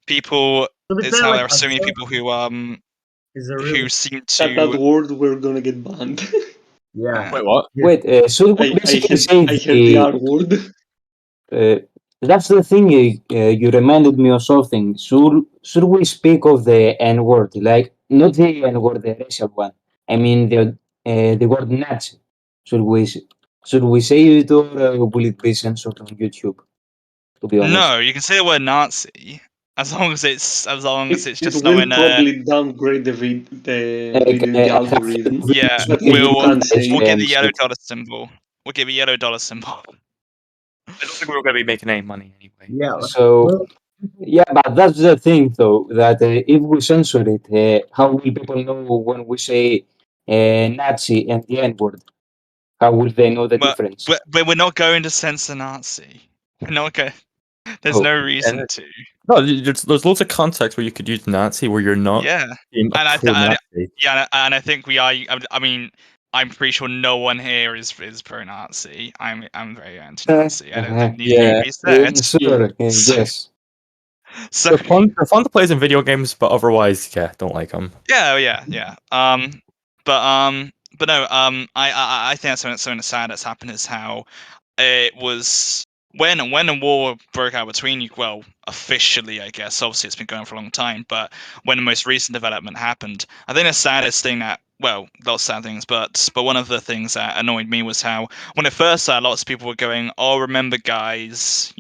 A: People. It's how there are so many people who seem to.
D: At that word, we're gonna get banned.
B: Yeah.
C: Wait, what?
E: Wait, should we basically say
D: I heard the R word.
E: That's the thing. You reminded me of something. Should we speak of the N word, like not the N word, the racial one? I mean the word Nazi. Should we say it, or will it be censored on YouTube? To be honest.
A: No, you can say the word Nazi as long as it's just
D: it
A: not
D: will
A: in
D: probably downgrade the video in the algorithm.
A: Yeah,
D: But you can say
A: we'll get the yellow dollar symbol. We'll give a yellow dollar symbol.
C: I don't think we're going to be making any money anyway.
B: Yeah.
E: So, but that's the thing, though, that if we censor it, how will people know when we say Nazi and the N word? How will they know the difference?
A: But we're not going to censor Nazi. We're not going. There's no reason to.
C: No, there's loads of contexts where you could use Nazi where you're not.
A: Yeah,
C: being a pro-Nazi.
A: and I think we are. I mean, I'm pretty sure no one here is pro-Nazi. I'm very anti-Nazi. I don't think these need to be said.
E: Sure, yes.
A: So
C: they're fun to play in video games, but otherwise, don't like them.
A: Yeah. But no. I think something sad that's happened is how it was when a war broke out between officially, I guess. Obviously, it's been going for a long time, but when the most recent development happened, I think the saddest thing lots of sad things, but one of the things that annoyed me was how when it first started, lots of people were going, "Oh, remember, guys,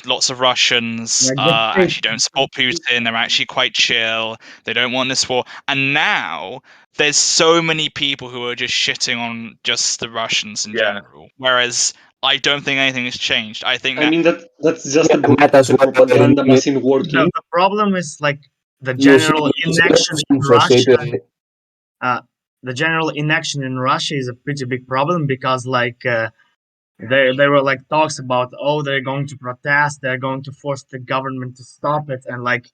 A: lots of Russians
B: Like the state.
A: actually don't support Putin. They're actually quite chill. They don't want this war. And now there's so many people who are just shitting on just the Russians in
B: Yeah.
A: general. Whereas I don't think anything has changed. I think
D: I
A: that
D: mean that's just
E: Yeah,
D: about
E: might as
D: the
E: well
D: propaganda
E: you,
D: machine working.
B: The problem is like the
E: you see,
B: general
E: you see
B: inaction in
E: some shit,
B: Russia. The general inaction in Russia is a pretty big problem because like there were like talks about, oh, they're going to protest, they're going to force the government to stop it, and like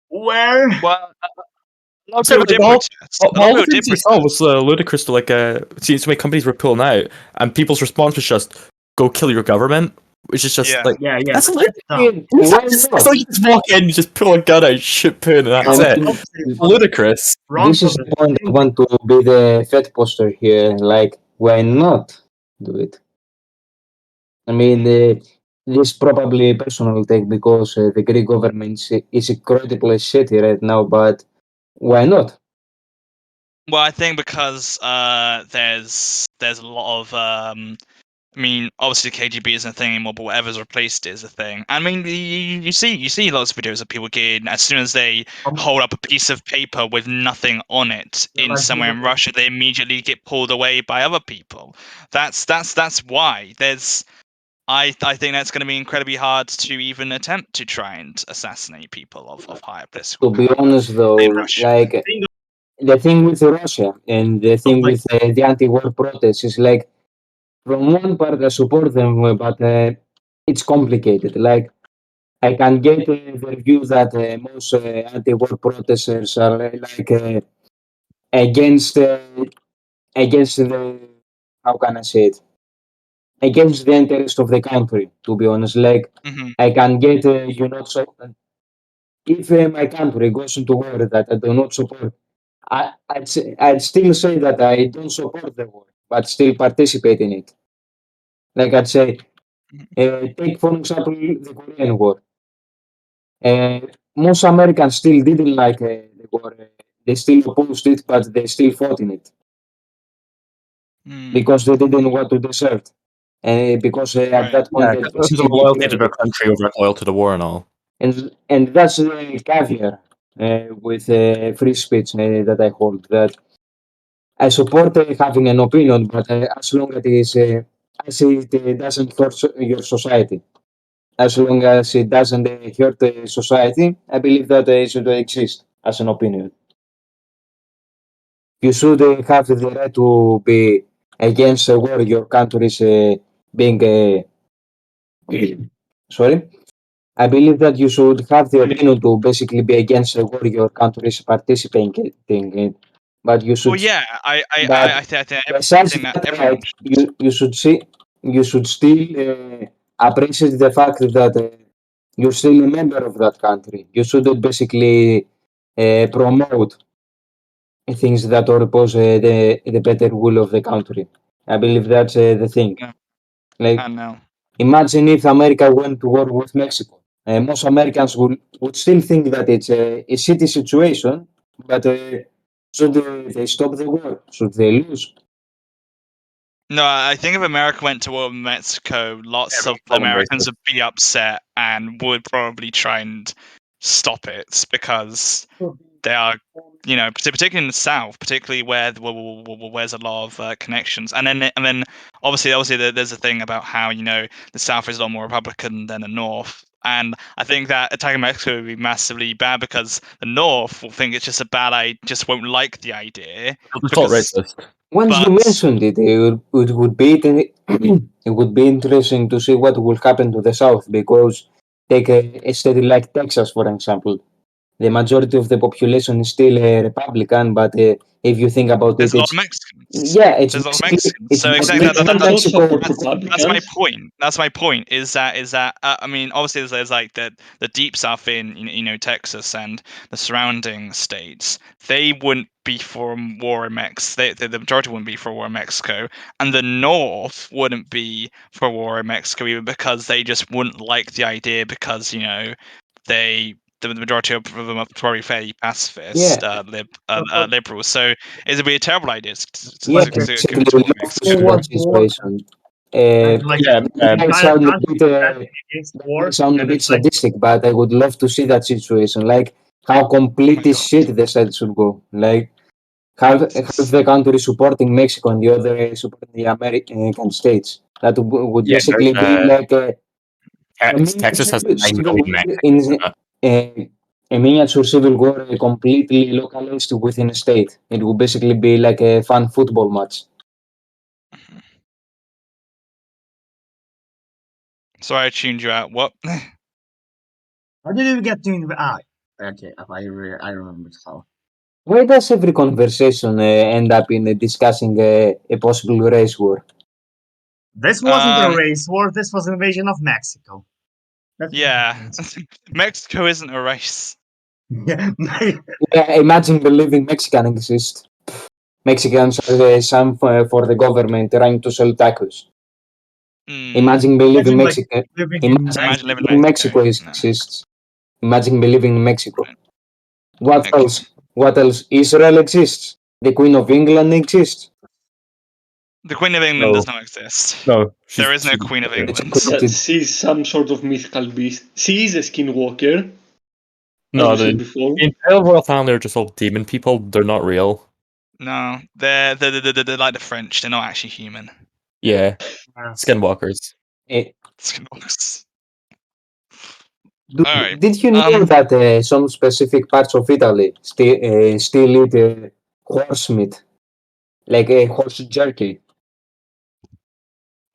B: where
A: well, a lot of
C: So
A: people did
C: the whole,
A: protest. A lot
C: all
A: of
C: the
A: people did
C: things you saw was
A: protest.
C: ludicrous to seeing so many companies were pulling out, and people's response was just go kill your government, which is just
A: Yeah.
C: like
B: yeah
C: that's like
B: that's dumb.
E: why
C: it's
E: not?
C: like you just walk in, you just pull a gun out, shoot Putin, and that's
E: I
C: it.
E: mean,
B: Obviously,
C: Ludicrous.
B: wrong
E: this
B: for
E: is
B: the
E: the point. I
B: thing.
E: want to be the Fed poster here. Like, why not do it? I mean, this is probably a personal take because the Greek government is incredibly shitty right now, but why not?
A: Well, I think because there's a lot of I mean, obviously KGB isn't a thing anymore, but whatever's replaced it is a thing. I mean, you see lots of videos of people getting, as soon as they hold up a piece of paper with nothing on it
B: Yeah,
A: in
B: like
A: somewhere in Russia, they immediately get pulled away by other people. That's why there's. I think that's going to be incredibly hard to even attempt to try and assassinate people of higher political
E: To be
A: power
E: honest,
A: in
E: though,
A: Russia.
E: like the thing with Russia and the thing
B: like
E: with the anti-war protests is like, from one part I support them, but it's complicated. Like, I can get the view that most anti-war protesters are against against the, how can I say it, against the interest of the country. To be honest, like
A: Hmm.
E: I can get so if my country goes into war that I do not support, I'd still say that I don't support the war, but still participate in it. Like I'd say, take for example the Korean War. Uh, Most Americans still didn't like the war. They still opposed it, but they still fought in it
A: Mm,
E: because they didn't want to desert. Because at
A: right.
E: that point
C: Yeah,
E: they
C: because of
E: basically
C: loyalty to their
E: declared,
C: country over loyal to the war and all.
E: and that's the caveat with free speech that I hold. That I support having an opinion, but as long as it doesn't hurt your society, as long as it doesn't hurt society, I believe that it should exist as an opinion. You should have the right to be against war your country is being. Sorry, I believe that you should have the
D: I mean,
E: opinion to basically be against war your country is participating in, but you
A: Well,
E: should.
A: yeah,
E: But
A: I think
E: besides
A: that
E: that,
A: everyone
E: right, you should see, you should still appreciate the fact that you're still a member of that country. You shouldn't basically promote things that oppose the better will of the country. I believe that's the thing.
A: no,
E: Like,
A: I know.
E: imagine if America went to war with Mexico. Most Americans would still think that it's a shitty situation, but should they stop the war? Should they lose?
A: No, I think if America went to war with Mexico, lots
C: Everyone
A: of the
C: call them
A: Americans
C: racist.
A: would be upset and would probably try and stop it because they are, particularly in the South, particularly where there's a lot of connections, and then obviously there's a thing about how the South is a lot more Republican than the North, and I think that attacking Mexico would be massively bad because the North will think it's just a bad idea, just won't like the idea
C: They'll just call it
A: because,
C: racist.
E: Once you
A: but
E: mentioned it, it would be it would be interesting to see what will happen to the South because take a state like Texas, for example. The majority of the population is still Republican, but if you think about
A: there's
E: it,
A: a lot of
E: it's
A: Mexicans.
E: yeah, it's
A: There's a lot of
E: basically
A: Mexicans.
E: it's
A: So
E: both
A: exactly
E: Mexico,
D: Mexicans also
E: Mexico.
D: support
A: that's my
D: Republicans.
A: point. That's my point. Is that I mean, obviously there's like the deep south in Texas and the surrounding states. They wouldn't be for war in Mexico. The majority wouldn't be for war in Mexico, and the North wouldn't be for war in Mexico either because they just wouldn't like the idea because they. The majority of them are probably fairly pacifist,
E: Yeah,
A: liberals. So it would be a terrible idea to, to,
E: yeah,
B: like
A: to, to go
E: basically
A: to war with
E: left
A: Mexico.
B: who
E: square
B: was born
E: situation.
B: And like
C: Yeah,
B: the
E: might
B: entire
E: sound a
B: country
E: bit,
B: standing against
E: that
B: war,
E: might sound a
B: and
E: bit
B: it's like,
E: sadistic, but I would love to see that situation. Like how
A: Oh my
E: completely
A: god.
E: shit the side should go. Like half the country supporting Mexico and the other supporting the American states. That would
C: yeah.
E: basically be like a
C: Texas has
E: miniature
C: 9
E: civil
C: million
E: war
C: Mexicans in it.
E: a miniature civil war completely localized within a state. It would basically be like a fun football match.
A: Sorry, I tuned you out. What?
B: how did we get to okay, I remember how.
E: Why does every conversation end up in discussing a possible race war?
B: This wasn't a
A: Um,
B: race war. This was invasion of Mexico. That's what
A: yeah.
B: happened.
A: Mexico isn't a race.
B: Yeah,
E: Yeah, imagine believing Mexican exists. Mexicans are some for the government trying to sell tacos. Imagine believing
B: imagine like
E: Mexico.
B: living in
E: Imagine
A: Imagine living
B: Mexico.
A: in
E: believing
A: Mexico.
E: Mexico
A: No,
E: exists. Imagine believing in Mexico. What
A: Mexico.
E: else? What else? Israel exists. The Queen of England exists.
A: The Queen of England
C: No.
A: does not exist.
C: No,
A: There is no Queen of
E: It's
A: England.
E: corrupted.
D: Yeah, she's some sort of mythical beast. She is a skinwalker,
C: No,
D: as we said
C: the
D: before.
C: entire royal family are just all demon people. They're not real.
A: No, they're like the French. They're not actually human.
C: Yeah,
B: Yeah.
C: skinwalkers.
E: Eh,
A: Skinwalkers.
E: Dude,
A: All right.
E: did you know that some specific parts of Italy still eat horse meat, like horse jerky?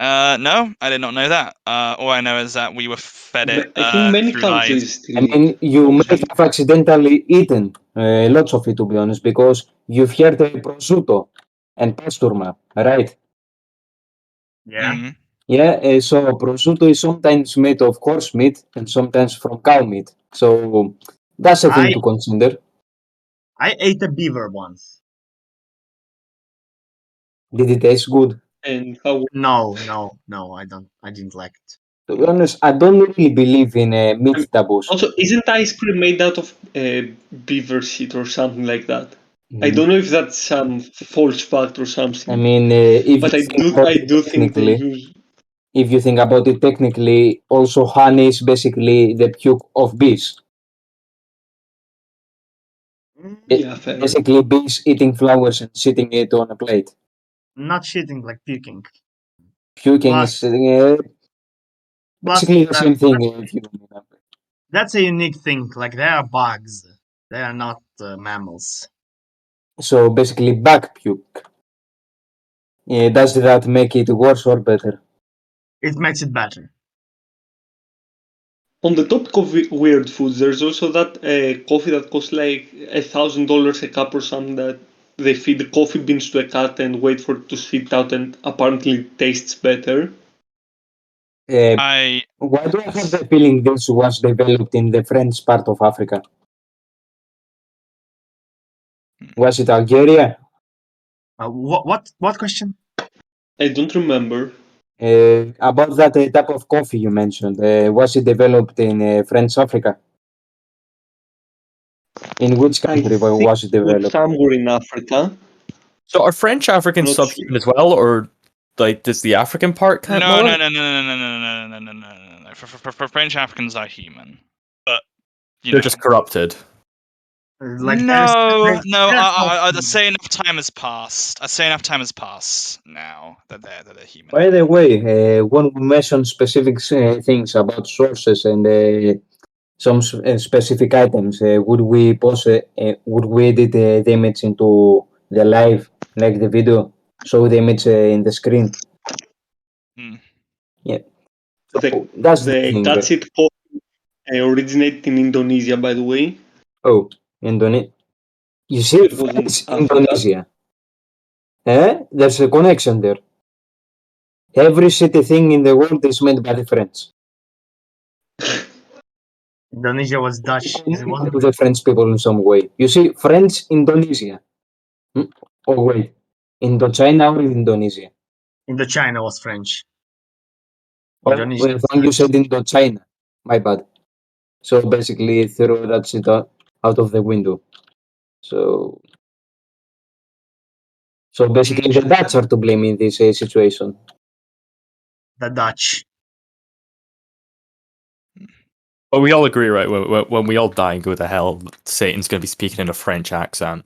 A: No, I did not know that. All I know is that we were fed it
D: I think many
A: through lies.
D: countries
E: I
D: still
E: mean, you may
D: eat.
E: have accidentally eaten lots of it, to be honest, because you've heard prosciutto and pasturma, right?
B: Yeah.
A: Mm.
E: Yeah, so prosciutto is sometimes made of horse meat and sometimes from cow meat. So that's a thing
B: I
E: to consider.
B: I ate a beaver once.
E: Did it taste good?
D: And how
B: No, I don't. I didn't like it.
E: To be honest, I don't really believe in meat taboos.
D: also isn't ice cream made out of beaver shit or something like that? I
E: Mm,
D: don't know if that's some false fact or something.
E: I mean, if
D: But
E: you
D: I
E: think
D: do
E: about
D: I
E: it
D: do think they
E: technically,
D: use
E: if you think about it technically, also honey is basically the puke of bees.
B: Mm,
D: yeah, fair.
E: Basically, bees eating flowers and sitting it on a plate.
B: not shitting, like puking.
E: Puking
B: But
E: is
B: but
E: basically the same thing. If you remember.
B: that's a unique thing. Like they are bugs. They are not mammals.
E: So basically, back puke. Does that make it worse or better?
B: It makes it better.
D: On the topic of weird foods, there's also that coffee that costs like $1,000 a cup or something that they feed the coffee beans to a cat and wait for it to spit out and apparently it tastes better.
A: I
E: Why do I have the feeling this was developed in the French part of Africa? Was it Algeria?
B: What question?
D: I don't remember.
E: About that type of coffee you mentioned, was it developed in French Africa? In which
D: I
E: country
D: think
E: was it
D: it was
E: developed?
D: somewhere in Africa.
C: So are French Africans
D: Not sure.
C: subhuman as well, or like does the African part count
A: no
C: more?
A: no no no no no no no no no no no no. For French Africans are human, but you
C: They're
A: know.
C: just corrupted.
B: Like
A: No, no.
B: there's
A: I'd
B: no-
A: say enough time has passed. I'd say enough time has passed now that they're human.
E: By the way, when we mention specific things about sources and some specific items, would we edit the image into the live, like the video, show the image in the screen?
A: Mm.
E: Yeah.
D: The
E: So that's the
D: the
E: thing.
D: catsup coffee originated in Indonesia, by the way.
E: Oh, Indonesia. You see,
D: It was in
E: French
D: Africa.
E: Indonesia. There's a connection there. Every shitty thing in the world is made by the French.
B: Indonesia was Dutch. It
E: Connected
B: wasn't
E: to the French people in some way. You see, French Indonesia. Oh wait, Indochina or Indonesia?
B: Indochina was French.
E: Oh,
B: Indonesia
E: well,
B: was
E: you
B: Dutch.
E: said Indochina. My bad. So basically, throw that shit out of the window. So basically, the Dutch are to blame in this situation.
B: The Dutch.
C: But we all agree, right? When we all die and go to hell, Satan's going to be speaking in a French accent.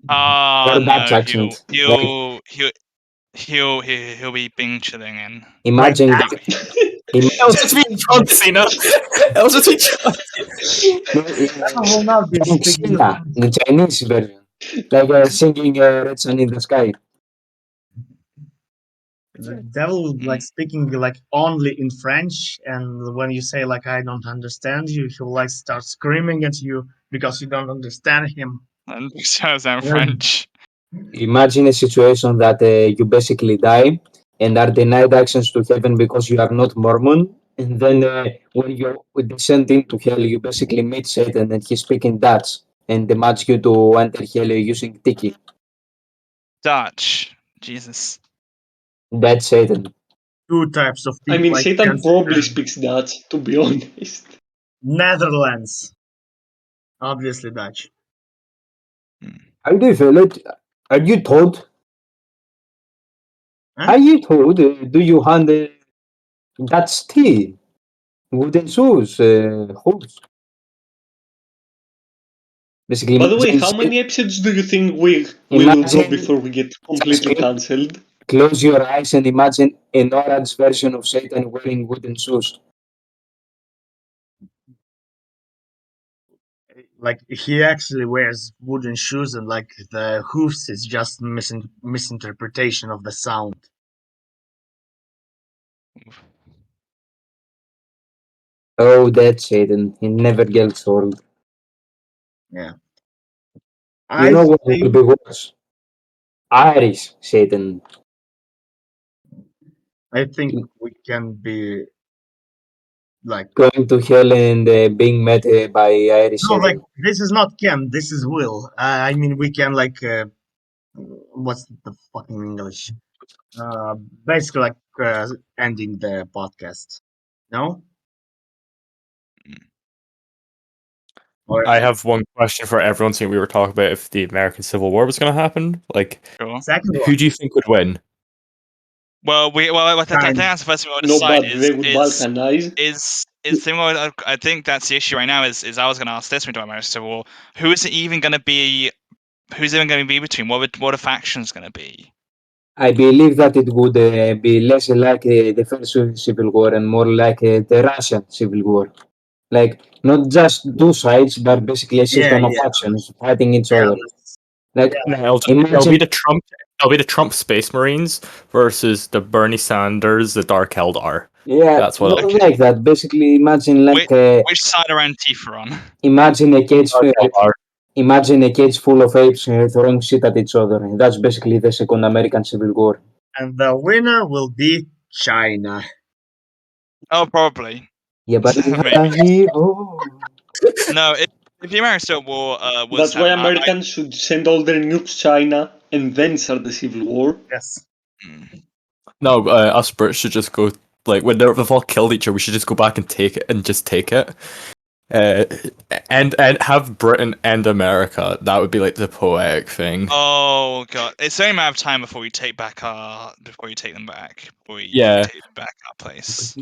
E: Or Dutch
A: No,
E: accent. Like,
A: he'll be Bing chilling in.
E: imagine,
B: Like,
C: It was between John Cena. It was between John
B: that's a whole nother thing.
E: John
B: Speaking
E: Cena, the Chinese version, like singing "Red Sun in the Sky."
B: the devil like speaking like only in French, and when you say like I don't understand you, he'll like start screaming at you because you don't understand him.
A: And shows out
B: Yeah.
A: French.
E: Imagine a situation that you basically die and are denied access to heaven because you are not Mormon. And then when you descend into hell, you basically meet Satan and he's speaking Dutch and demands you to enter hell using tiki.
A: Dutch. Jesus.
E: That's Satan.
B: Two types of
D: I
B: people
D: mean,
B: like
D: Satan probably
B: Amsterdam.
D: speaks Dutch, to be honest.
B: Netherlands, obviously Dutch.
E: How do you feel it? Are you told?
B: Huh?
E: Are you told? Do you handle that's tea? Wooden shoes, hoops. Basically,
D: By the way, how
E: imagine,
D: many episodes do you think we will go
E: imagine
D: before we get completely cancelled?
E: close your eyes and imagine an orange version of Satan wearing wooden shoes.
B: Like he actually wears wooden shoes, and like the hoofs is just misinterpretation of the sound.
E: Oh, that's Satan. He never gets old.
B: Yeah,
E: You
B: I
E: know what will
B: think
E: be worse? Irish Satan.
B: we can be like
E: Going to hell and being met by Irish
B: no, like
E: Satan.
B: this is not can, this is will. I mean, we can like what's the fucking English? Uh, Basically like ending the podcast. No, or
C: I have one question for everyone. Since we were talking about if the American Civil War was going to happen, like,
A: Sure.
B: second
C: who
B: one.
C: do you think would win?
A: Well, I think
B: Kind.
A: that's the first thing we want to
D: No,
A: decide
D: but they would balkanize.
A: is the thing. I think that's the issue right now. Is I was going to ask this when we talk about Civil War. Who is it even going to be? Who's even going to be between? What are factions going to be?
E: I believe that it would be less like the first Civil War and more like the Russian Civil War. Like, not just two sides, but basically a system of
B: Yeah,
E: factions fighting each
B: yeah,
E: other. Like,
B: yeah.
C: Yeah, it'll
E: imagine,
C: be the Trump. It'll be the Trump Space Marines versus the Bernie Sanders, the Dark Eldar.
E: yeah,
C: That's what.
E: more like that. Basically, imagine like
A: Which side are Antifa on?
E: imagine a cage,
C: Dark Eldar.
E: imagine a cage full of apes throwing shit at each other. That's basically the second American Civil War.
B: And the winner will be China.
A: Oh, probably.
E: Yeah, but
A: Maybe. No, if the American Civil War was
D: That's why
A: happening,
D: Americans should send all their nukes China and then start the Civil War.
B: Yes.
C: No, us Brits should just go like when they've all killed each other. We should just go back and take it and just take it. And have Britain and America. That would be like the poetic thing.
A: Oh god, it's only a matter of time before we take them back.
C: Yeah.
A: Take back our place.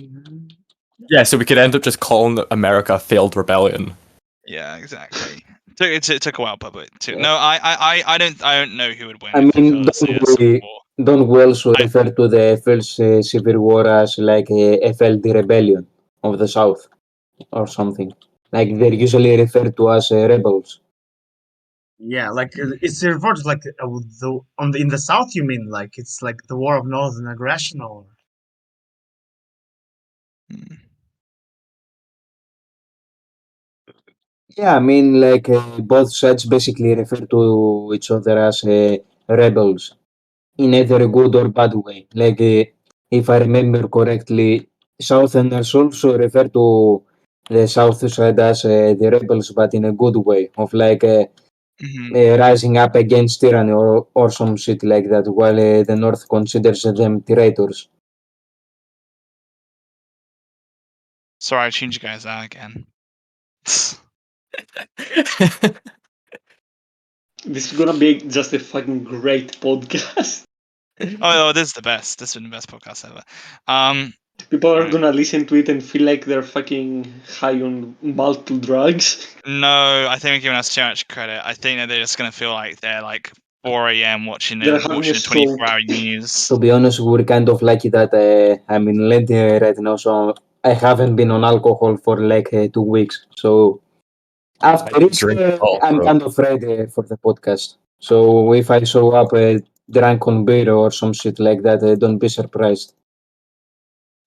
C: Yeah, so we could end up just calling America a failed rebellion.
A: Yeah, exactly. It took a while, but no, I don't know who would win.
E: I
A: if
E: mean,
A: it was a Civil War.
E: don't we also refer to the first Civil War as like a FLD rebellion of the South or something? Like they're usually referred to as rebels.
B: Yeah, like it's referred to like in the south. You mean like it's like the war of northern aggression, or
E: Yeah, I mean, like both sides basically refer to each other as rebels in either a good or bad way. Like, if I remember correctly, Southerners also refer to the South side as the rebels, but in a good way, of like rising up against tyranny or some shit like that, while the North considers them traitors.
A: Sorry, I changed you guys out again.
D: This is gonna be just a fucking great podcast.
A: Oh, this is the best. This has been the best podcast ever.
D: People are
A: Right.
D: gonna listen to it and feel like they're fucking high on multiple drugs.
A: No, I think we're giving us too much credit. I think that they're just gonna feel like they're like 4 a.m. watching
D: They're
A: it,
D: having
A: watching
D: a
A: the
D: stroke.
A: 24-hour news.
E: To be honest, we're kind of lucky that I'm in Lent right now, so I haven't been on alcohol for like 2 weeks. So after this,
C: drink at all,
E: I'm
C: bro.
E: kind of ready for the podcast. So if I show up drunk on beer or some shit like that, don't be surprised.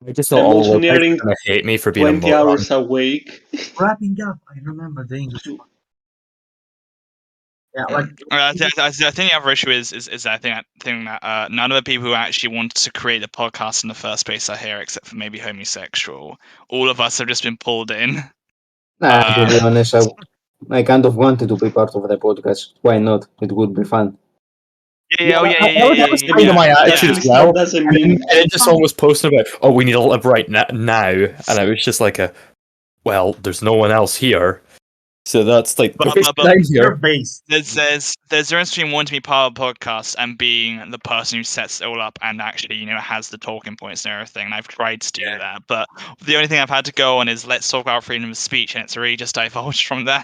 C: I just
D: I'm
C: thought all
D: also
C: the guys are
D: nearing
C: gonna hate me for being a
D: 20
C: moron.
D: hours awake.
B: Wrapping up, I remember the English one. Yeah, like
A: I think the other issue is I think that none of the people who actually wanted to create the podcast in the first place are here, except for maybe homosexual. All of us have just been pulled in.
E: To be honest, I kind of wanted to be part of the podcast. Why not? It would be fun.
A: Yeah,
C: That was kind of my
D: At
C: attitude as
D: least
C: well.
D: that doesn't
C: And
D: mean
C: it just almost posted about, oh, we need to live right now, and it was just like well, there's no one else here, so that's like
A: But-
C: okay,
A: but-
C: I'm
B: you're
C: here.
B: based.
A: There's a difference between wanting to be part of a podcast and being the person who sets it all up and actually, has the talking points and everything. And I've tried to do that, but the only thing I've had to go on is let's talk about freedom of speech, and it's really just divulged from there.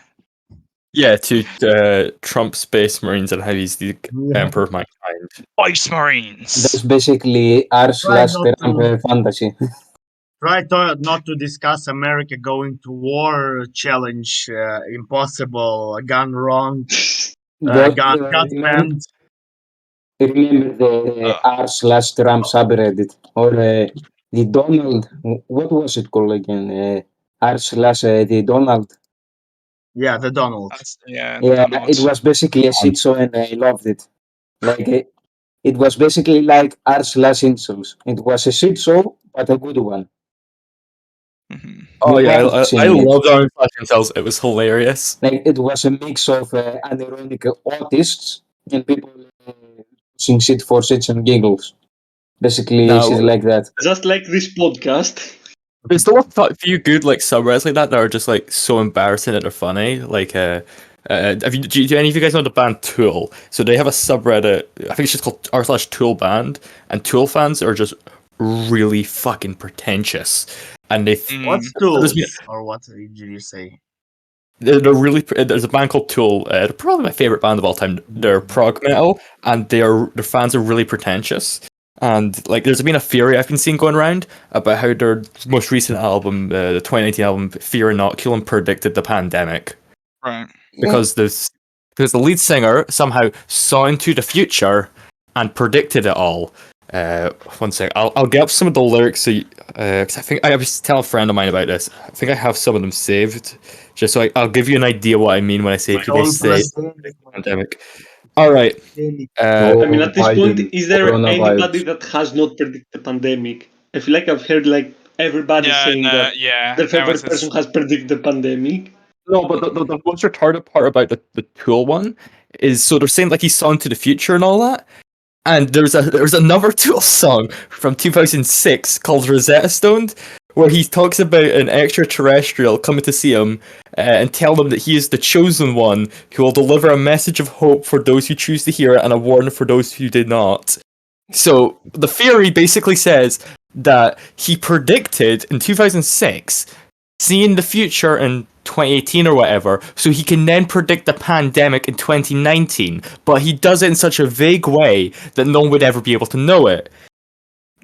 C: Yeah, to Trump Space Marines and how he's the
B: Yeah.
C: emperor of mankind.
A: Ice Marines.
E: That's basically r/Trump
B: not
E: fantasy.
B: Try not to discuss America going to war challenge. Impossible. Gun wrong.
E: But,
B: Gun banned.
E: remember the r/Trump subreddit or the Donald. What was it called again? r/the Donald.
B: Yeah, the Donald.
A: Yeah,
E: Yeah, it was basically a shit show, and I loved it. Like it was basically like r/insults. It was a shit show, but a good one.
A: Mhm.
C: Oh
E: You
C: yeah,
E: have
C: I
E: seen it.
C: loved Orange Flashing Cells. It was hilarious.
E: Like it was a mix of unironic autists and people using shit for shits and giggles. Basically,
C: Now-
E: shit like that.
D: just like this podcast.
C: There's still a few good like subreddits like that are just like so embarrassing that they're funny. Like, do any of you guys know the band Tool? So they have a subreddit. I think it's just called r/Tool Band, and Tool fans are just really fucking pretentious, and they.
B: What's
A: Mm.
B: tools? Or what did you say?
C: They're really. There's a band called Tool. They're probably my favorite band of all time. They're prog metal, and their fans are really pretentious. And like, there's been a theory I've been seeing going around about how their most recent album, the 2019 album Fear Inoculum, predicted the pandemic
A: Right.
C: because the lead singer somehow saw into the future and predicted it all. One sec, I'll get up some of the lyrics. So, cause I think I was telling a friend of mine about this. I think I have some of them saved, just so I'll give you an idea what I mean when I say they say pandemic. All right.
D: I mean, at this point, is there
E: Coronavirus.
D: anybody that has not predicted the pandemic? I feel like I've heard like everybody saying that
A: yeah.
D: their favorite
A: everyone's-
D: person has predicted the pandemic.
C: No, but the most retarded part about the Tool one is so they're saying like he saw into the future and all that. And there's another Tool song from 2006 called Rosetta Stone, where he talks about an extraterrestrial coming to see him and tell them that he is the chosen one who will deliver a message of hope for those who choose to hear it and a warning for those who did not. So the theory basically says that he predicted in 2006 seeing the future in 2018 or whatever, so he can then predict the pandemic in 2019, but he does it in such a vague way that no one would ever be able to know it.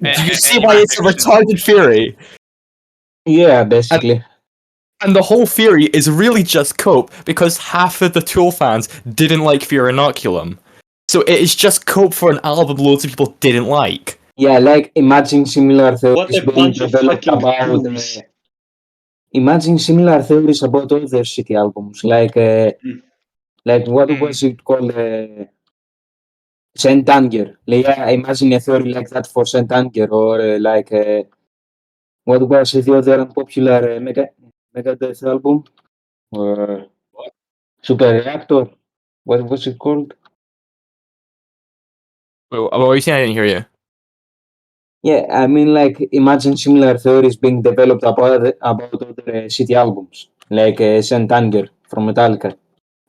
C: Do you see why it's a retarded theory?
E: Yeah, basically.
C: And the whole theory is really just cope because half of the Tool fans didn't like Fear Inoculum. So it is just cope for an album loads of people didn't like.
E: Yeah, like imagine similar
D: What
E: theories
D: a
E: being
D: bunch of
E: developed
D: fucking
E: about.
D: fools.
E: Imagine similar theories about other shitty albums, like what was it called? Saint Anger. Like, yeah, imagine a theory like that for Saint Anger, or what was the other unpopular Megadeth album? Super Reactor. What was it called?
C: What were you saying? I didn't hear you.
E: Yeah, I mean, like, imagine similar theories being developed about other shitty albums, like Saint Anger from Metallica.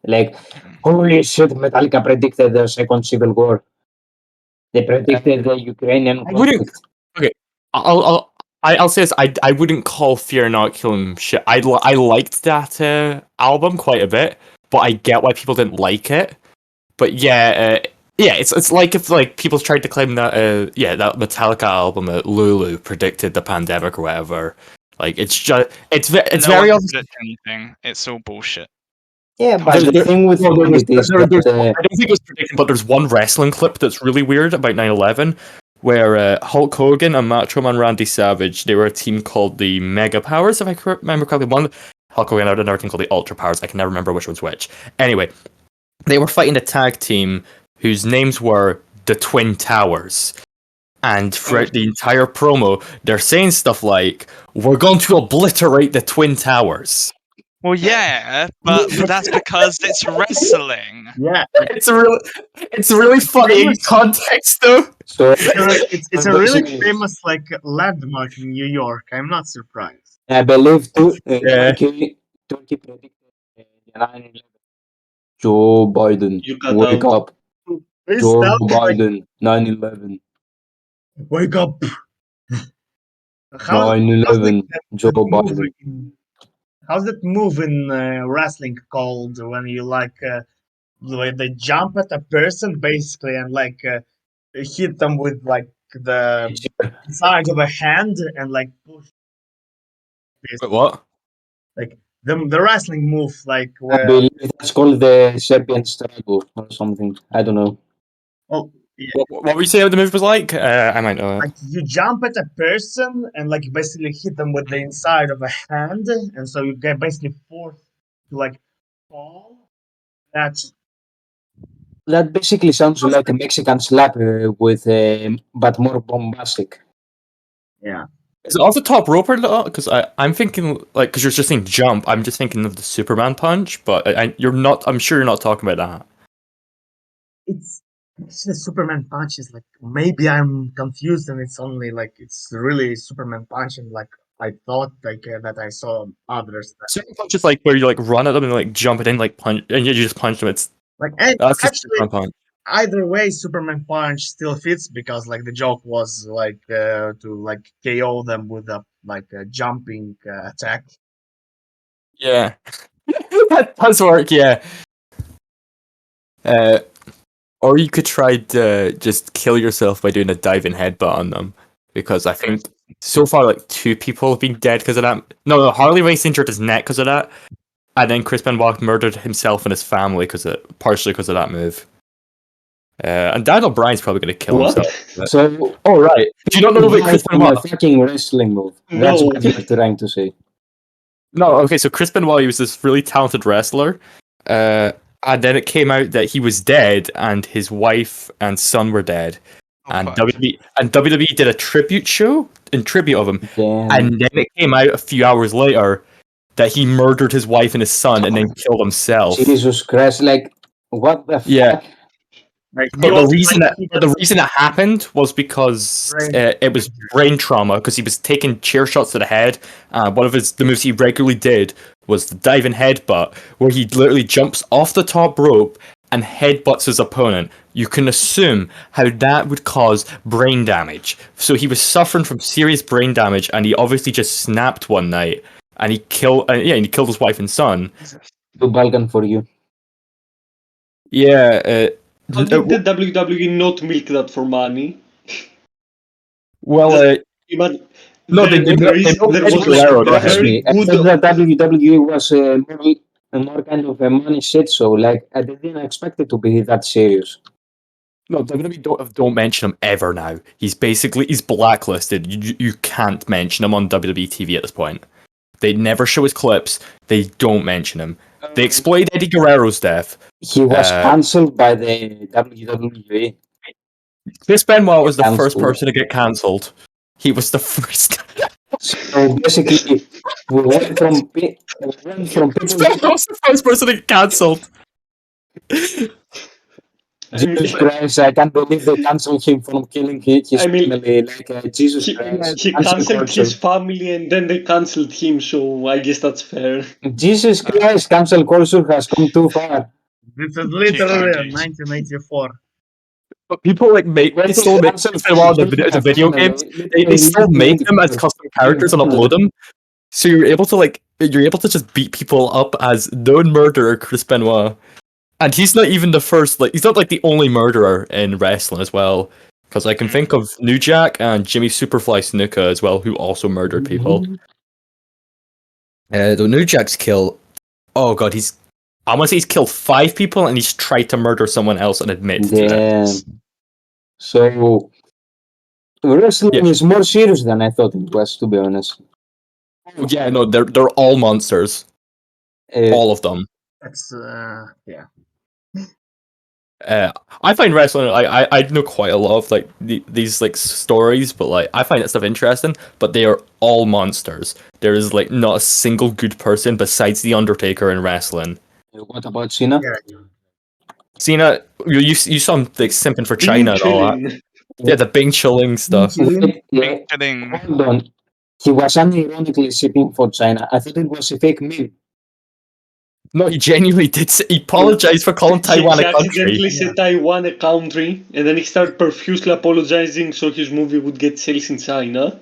E: Like, holy shit, Metallica predicted the second Civil War. They predicted the Ukrainian
C: I wouldn't.
E: conflict.
C: Okay, I'll say this. I wouldn't call Fear Inoculum shit. I liked that album quite a bit, but I get why people didn't like it. But yeah, it's like if like people tried to claim that that Metallica album Lulu predicted the pandemic or whatever. Like it's just it's
A: No
C: very
A: one
C: obvious.
A: predicted anything. It's all bullshit.
E: Yeah, but the thing with
C: Well,
E: it is
C: I
E: that
C: don't think it was predicting, but there's one wrestling clip that's really weird about 9/11, where Hulk Hogan and Macho Man Randy Savage, they were a team called the Mega Powers, if I remember correctly. One Hulk Hogan had another team called the Ultra Powers. I can never remember which one's which. Anyway, they were fighting a tag team whose names were the Twin Towers. And throughout the entire promo, they're saying stuff like, "We're going to obliterate the Twin Towers."
A: Well, yeah, but that's because it's wrestling.
B: Yeah,
C: It's really funny in
B: famous.
C: context, though.
E: so
B: It's a really famous like landmark in New York. I'm not surprised.
E: I believe
C: Yeah.
E: Turkey predicted 9/11. Joe Biden,
D: You cut
E: wake
D: out.
E: up.
B: Please
E: Joe
B: tell me, like,
E: Biden, 9/11.
B: wake up. How's
E: 9/11. Joe
B: that move
E: Biden.
B: how's that move in wrestling called when you like when they jump at a person basically and like hit them with like the side of a hand and like push this
C: Wait, what?
B: like the wrestling move like
E: I
B: where
E: believe that's called the Serbian struggle or something. I don't know.
B: oh yeah,
C: What were you saying the move was like? I might know it.
B: like you jump at a person and like you basically hit them with the inside of a hand and so you get basically forced to like fall. That's
E: That basically sounds like a Mexican slap with but more bombastic.
B: yeah.
C: Is it off the top rope or not? Because I'm thinking like because you're just saying jump. I'm just thinking of the Superman punch, but you're not. I'm sure you're not talking about that.
B: It's actually Superman punch is like maybe I'm confused and it's only like it's really Superman punch and like I thought like that I saw others that,
C: Superman punch is like where you like run at them and like jump it in like punch and you just punch them. It's
B: like and
C: that's just
B: actually
C: Superman punch.
B: either way Superman punch still fits because like the joke was like to like KO them with a like a jumping attack.
C: Yeah, that does work. Yeah. Or you could try to just kill yourself by doing a diving headbutt on them. Because I think so far, like 2 people have been dead because of that. No, Harley Race injured his neck because of that. And then Chris Benoit murdered himself and his family partially because of that move. And Daniel Bryan's probably going to kill
D: What?
C: himself.
E: So,
C: Oh, right. Do you not know about Chris
E: from a
C: Benoit?
E: fucking wrestling move. That's
D: No.
E: what you're trying to say.
C: No, okay, so Chris Benoit, he was this really talented wrestler. And then it came out that he was dead and his wife and son were dead.
A: Oh,
C: And
A: fuck.
C: WWE did a tribute show in tribute of him.
E: Damn.
C: And then it came out a few hours later that he murdered his wife and his son and then killed himself.
E: Jesus Christ! Like, what the
C: Yeah.
E: fuck?
B: Like he
C: But the
B: also,
C: reason
B: like,
C: that the reason it happened was because it was brain trauma because he was taking chair shots to the head. One of the moves he regularly did was the diving headbutt, where he literally jumps off the top rope and headbutts his opponent. You can assume how that would cause brain damage. So he was suffering from serious brain damage, and he obviously just snapped one night, and he killed his wife and son.
E: Too Balkan for you.
C: Yeah.
D: How did the WWE not milk that for money?
C: Well,
D: Imagine,
C: no, they
D: there
C: milked
D: was
C: Eddie Guerrero,
D: a
C: don't
E: Trust
C: they?
D: very
E: me, I
D: good.
E: thought that WWE was more kind of a money shit show. Like, I didn't expect it to be that serious.
C: No, WWE don't mention him ever now. He's blacklisted. You can't mention him on WWE TV at this point. They never show his clips. They don't mention him. They exploited Eddie Guerrero's death.
E: He was cancelled by the WWE.
C: Chris Benoit was the first
E: Cancelled.
C: person to get cancelled. He was the first.
E: So basically, we went from people.
C: Benoit was the first person to get cancelled.
E: Jesus Christ! I can't believe they cancelled him from killing his family. Like Jesus Christ!
D: He
E: cancel
D: cancelled
E: culture.
D: his family and then they cancelled him, so I guess that's fair.
E: Jesus Christ! Cancel culture has come too far.
B: This is literally
A: Jeez.
B: 1984.
C: But people like make they still make the video games. They still make them as custom characters and upload them. So you're able to just beat people up as known murderer Chris Benoit. And he's not even the first, like he's not like the only murderer in wrestling as well. Because I can think of New Jack and Jimmy Superfly Snuka as well, who also murdered people. The New Jack's kill, oh god, I want to say he's killed 5 people and he's tried to murder someone else and admit to it.
E: So wrestling is more serious than I thought it was, to be honest.
C: Yeah, no, they're all monsters, all of them.
B: That's yeah.
C: I find wrestling. I know quite a lot of like these like stories, but like I find that stuff interesting. But they are all monsters. There is like not a single good person besides the Undertaker in wrestling.
E: What about Cena?
B: Yeah.
C: Cena, you saw him like simping for China and all that. Yeah, the Bing Chilling stuff.
E: Hold on. He was unironically shipping for China. I thought it was a fake meme.
C: No, he genuinely did. He apologized for calling Taiwan
D: He
C: a country.
D: accidentally said Taiwan a country, and then he started profusely apologizing so his movie would get sales in China.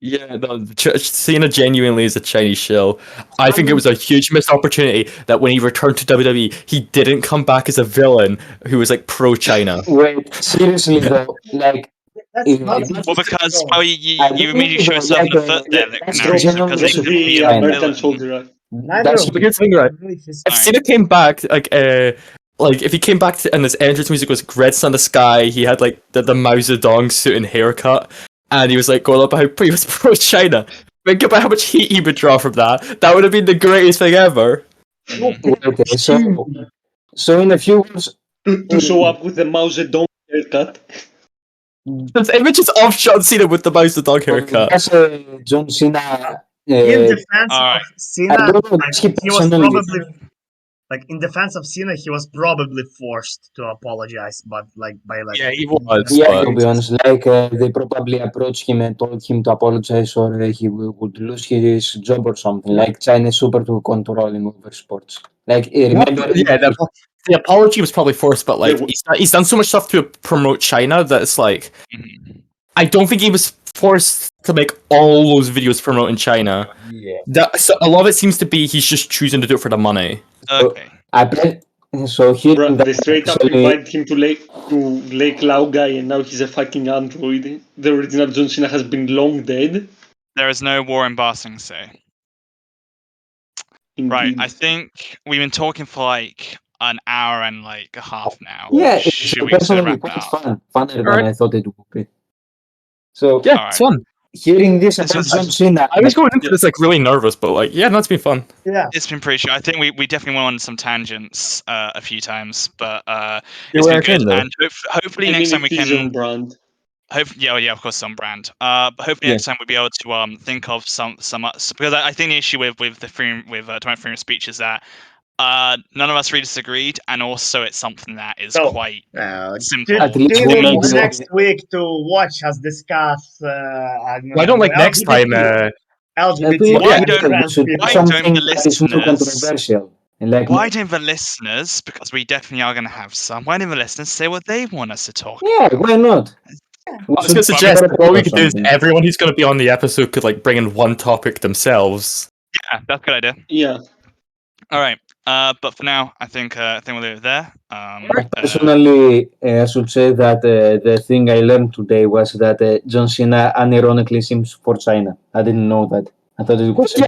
C: Yeah, no, Cena genuinely is a Chinese shill. I think it was a huge missed opportunity that when he returned to WWE, he didn't come back as a villain who was like pro-China.
E: Wait, seriously though, like.
A: Well, because you immediately show yourself in the foot there.
D: Because the American soldier.
C: That's the good thing, right? If Cena came back, like if he came back and his entrance music was Red Sun the Sky, he had like the Mao Zedong suit and haircut, and he was like going up how he was pro-China. Think about how much heat he would draw from that. That would have been the greatest thing ever.
E: Okay, so in a few words,
D: To show up with the Mao Zedong haircut.
C: There's images of John Cena with the Mao Zedong haircut.
E: That's John Cena.
B: In defense of Cena,
E: I don't know,
B: he was probably in defense of Cena, he was probably forced to apologize, but
C: yeah, he was.
E: Yeah, to be honest, they probably approached him and told him to apologize, or he would lose his job or something. Like China is super to controlling over sports. Like remember,
C: the apology was probably forced, but like he's done so much stuff to promote China that it's like I don't think he was forced to make all those videos promoting China.
E: Yeah.
C: So a lot of it seems to be he's just choosing to do it for the money.
A: Okay.
E: So here
D: they straight up invited him to Lake Laogai, and now he's a fucking android. The original John Cena has been long dead.
A: There is no war in Ba Sing Se. Right, I think we've been talking for like an hour and like a half now.
E: Yeah,
A: should we
E: personally
A: wrap
E: quite
A: up?
E: funner than I thought it would be. So
C: yeah, it's fun.
E: Hearing this about John Cena,
C: I was going into this like really nervous, but like that's been fun.
B: Yeah,
A: it's been pretty sure. I think we definitely went on some tangents a few times, but
C: it's
A: been good. And hopefully next time we can.
D: Brand.
A: Of course, on brand. But hopefully next time we'll be able to think of some because I think the issue with the freedom of speech is that none of us really disagreed, and also it's something that is quite simple.
B: Next week to watch us discuss.
C: Why don't like next time?
B: LGBT.
A: Why don't the listeners? Because we definitely are going to have some. Why don't the listeners say what they want us to talk?
E: Yeah, why not?
C: I was going to suggest that what we could do is everyone who's going to be on the episode could like bring in one topic themselves.
A: Yeah, that's a good idea.
D: Yeah.
A: All right. But for now, I think we'll leave it there.
E: Personally, I should say that the thing I learned today was that John Cena unironically seems for China. I didn't know that. I thought it was.
C: Yeah,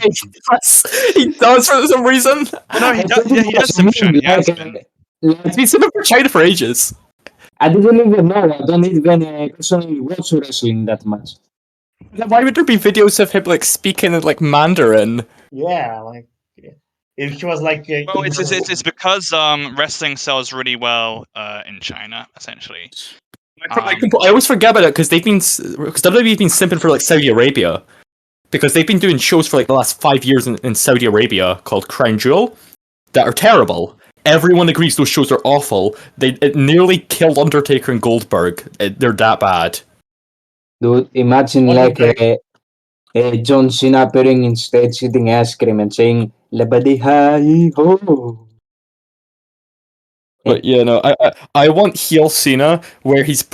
C: he does for some reason.
A: No, he does. Yeah, he does sim for China. He has been.
C: He's been simming for China for ages.
E: I didn't even know. I don't even personally watch wrestling that much.
C: Why would there be videos of him like speaking in like Mandarin?
B: Yeah, like if he was like.
A: Well, it's because wrestling sells really well in China, essentially.
C: I always forget about it because WWE's been simping for like Saudi Arabia because they've been doing shows for like the last 5 years in Saudi Arabia called Crown Jewel that are terrible. Everyone agrees those shows are awful. It nearly killed Undertaker and Goldberg. They're that bad.
E: Dude, imagine John Cena appearing in stage eating ice cream and saying "Labadi hi ho."
C: But yeah, no, I want heel Cena where he's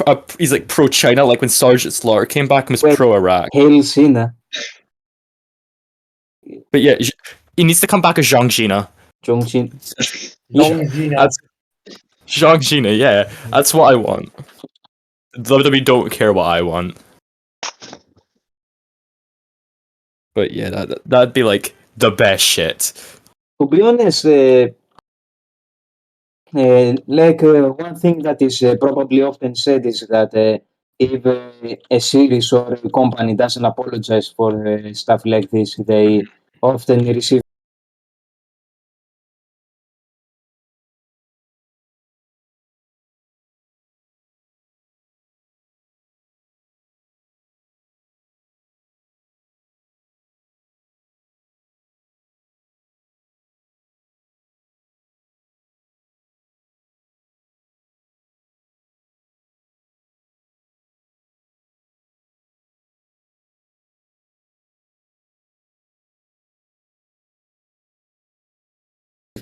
C: like pro China, like when Sergeant Slaughter came back and was
E: Wait.
C: pro Iraq.
E: Hail Cena,
C: But yeah, he needs to come back as Zhang Gina.
E: Chongqing.
C: That's Zhang Gina. Yeah, that's what I want. WWE don't care what I want. But yeah, that'd be like the best shit.
E: To be honest, one thing that is probably often said is that if a series or a company doesn't apologize for stuff like this, they often receive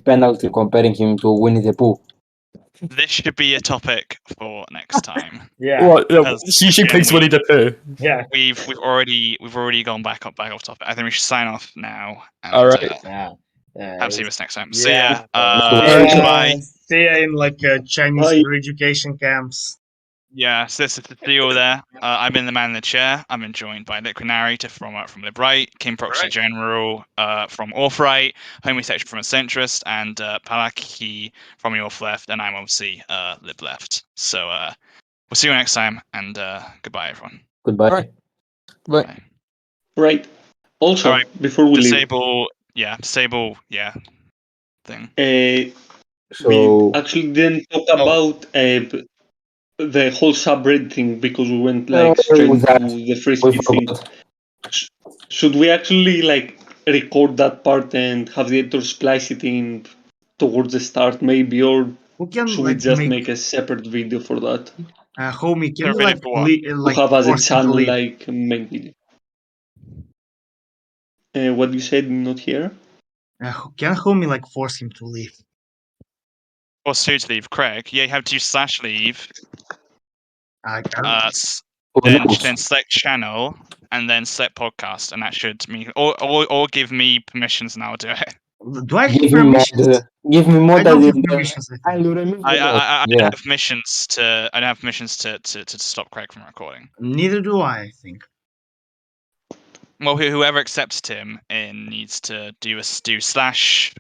E: penalty comparing him to Winnie the Pooh.
A: This should be a topic for next time.
B: Yeah.
C: What?
A: Because
C: She
A: again,
C: picks Winnie the Pooh.
B: Yeah.
A: We've already gone back off topic. I think we should sign off now. And,
C: All right.
A: have see us next time. So
B: Yeah.
A: goodbye.
B: See ya in like Chinese
D: Bye.
B: re-education camps.
A: Yeah, so this is the deal there. I've been the man in the chair. I'm been joined by Liquid Narrator from Libright, King Proxy General from Orthright, Homosexual from a Centrist, and Palaki from the Orth Left, and I'm obviously Lib Left. So we'll see you next time, and goodbye, everyone.
E: Goodbye.
C: All right. Bye.
A: Bye.
D: Right. Also,
A: Alright,
D: before we leave,
A: Disable thing.
E: So
D: we actually didn't talk about the whole subreddit thing because we went like straight into
E: that
D: the free
E: we
D: speech thing.
E: forgot.
D: Should we actually like record that part and have the editor splice it in towards the start maybe, or
B: Who can
D: should we
B: like
D: just
B: make
D: make a separate video for that?
B: homie? Can
A: They're
B: you
A: ready
B: like
A: for what?
B: like
D: To have as a
B: force him to
D: channel
B: leave?
D: like main video. What you said, not here?
B: Can homie like force him to leave?
A: Or Sue to leave, Craig. Yeah, you have to use /leave.
B: I don't.
A: Then select channel and then select podcast, and that should mean or give me permissions and I'll do it.
B: Do I have
E: Give me
B: permissions?
E: give me more
B: I don't have
E: than
B: permissions. I
E: I'll
B: think.
E: remove the
A: I
E: lock.
A: don't
E: Yeah.
A: have permissions to. I don't have permissions to stop Craig from recording.
B: Neither do I think.
A: Well, whoever accepts him in needs to do /leave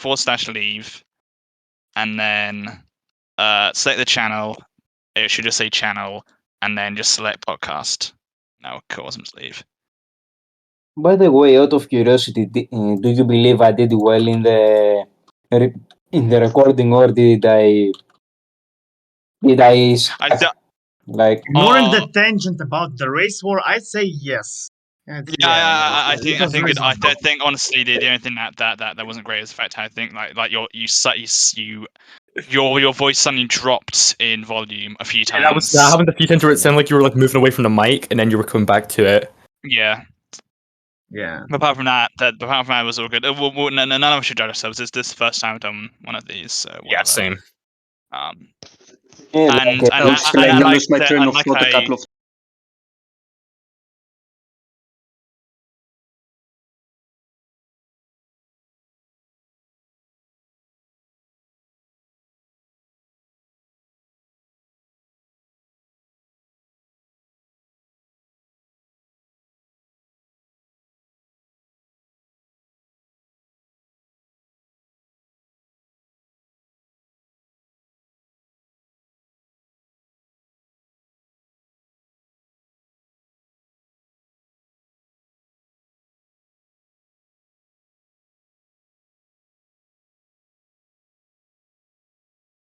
A: /leave, and then select the channel. It should just say channel, and then just select podcast. Now cause him to leave.
E: By the way, out of curiosity, do you believe I did well in the recording, or did I
A: I
E: suck?
A: don't-
E: Like
B: Ignoring
A: Oh.
B: the tangent about the race war, I'd say yes.
A: I
B: it
A: think
B: was
A: good. I
B: reasonable.
A: think honestly, the only thing that wasn't great is the fact I think like your voice suddenly dropped in volume a few times.
C: That happened a few times where it sounded like you were like moving away from the mic and then you were coming back to it.
A: Yeah.
B: Yeah.
A: But apart from that, it was all good. None of us should judge ourselves. This is the first time I've done one of these. So whatever.
C: Same.
A: And
E: like,
D: I was like, I lost my train of thought a couple of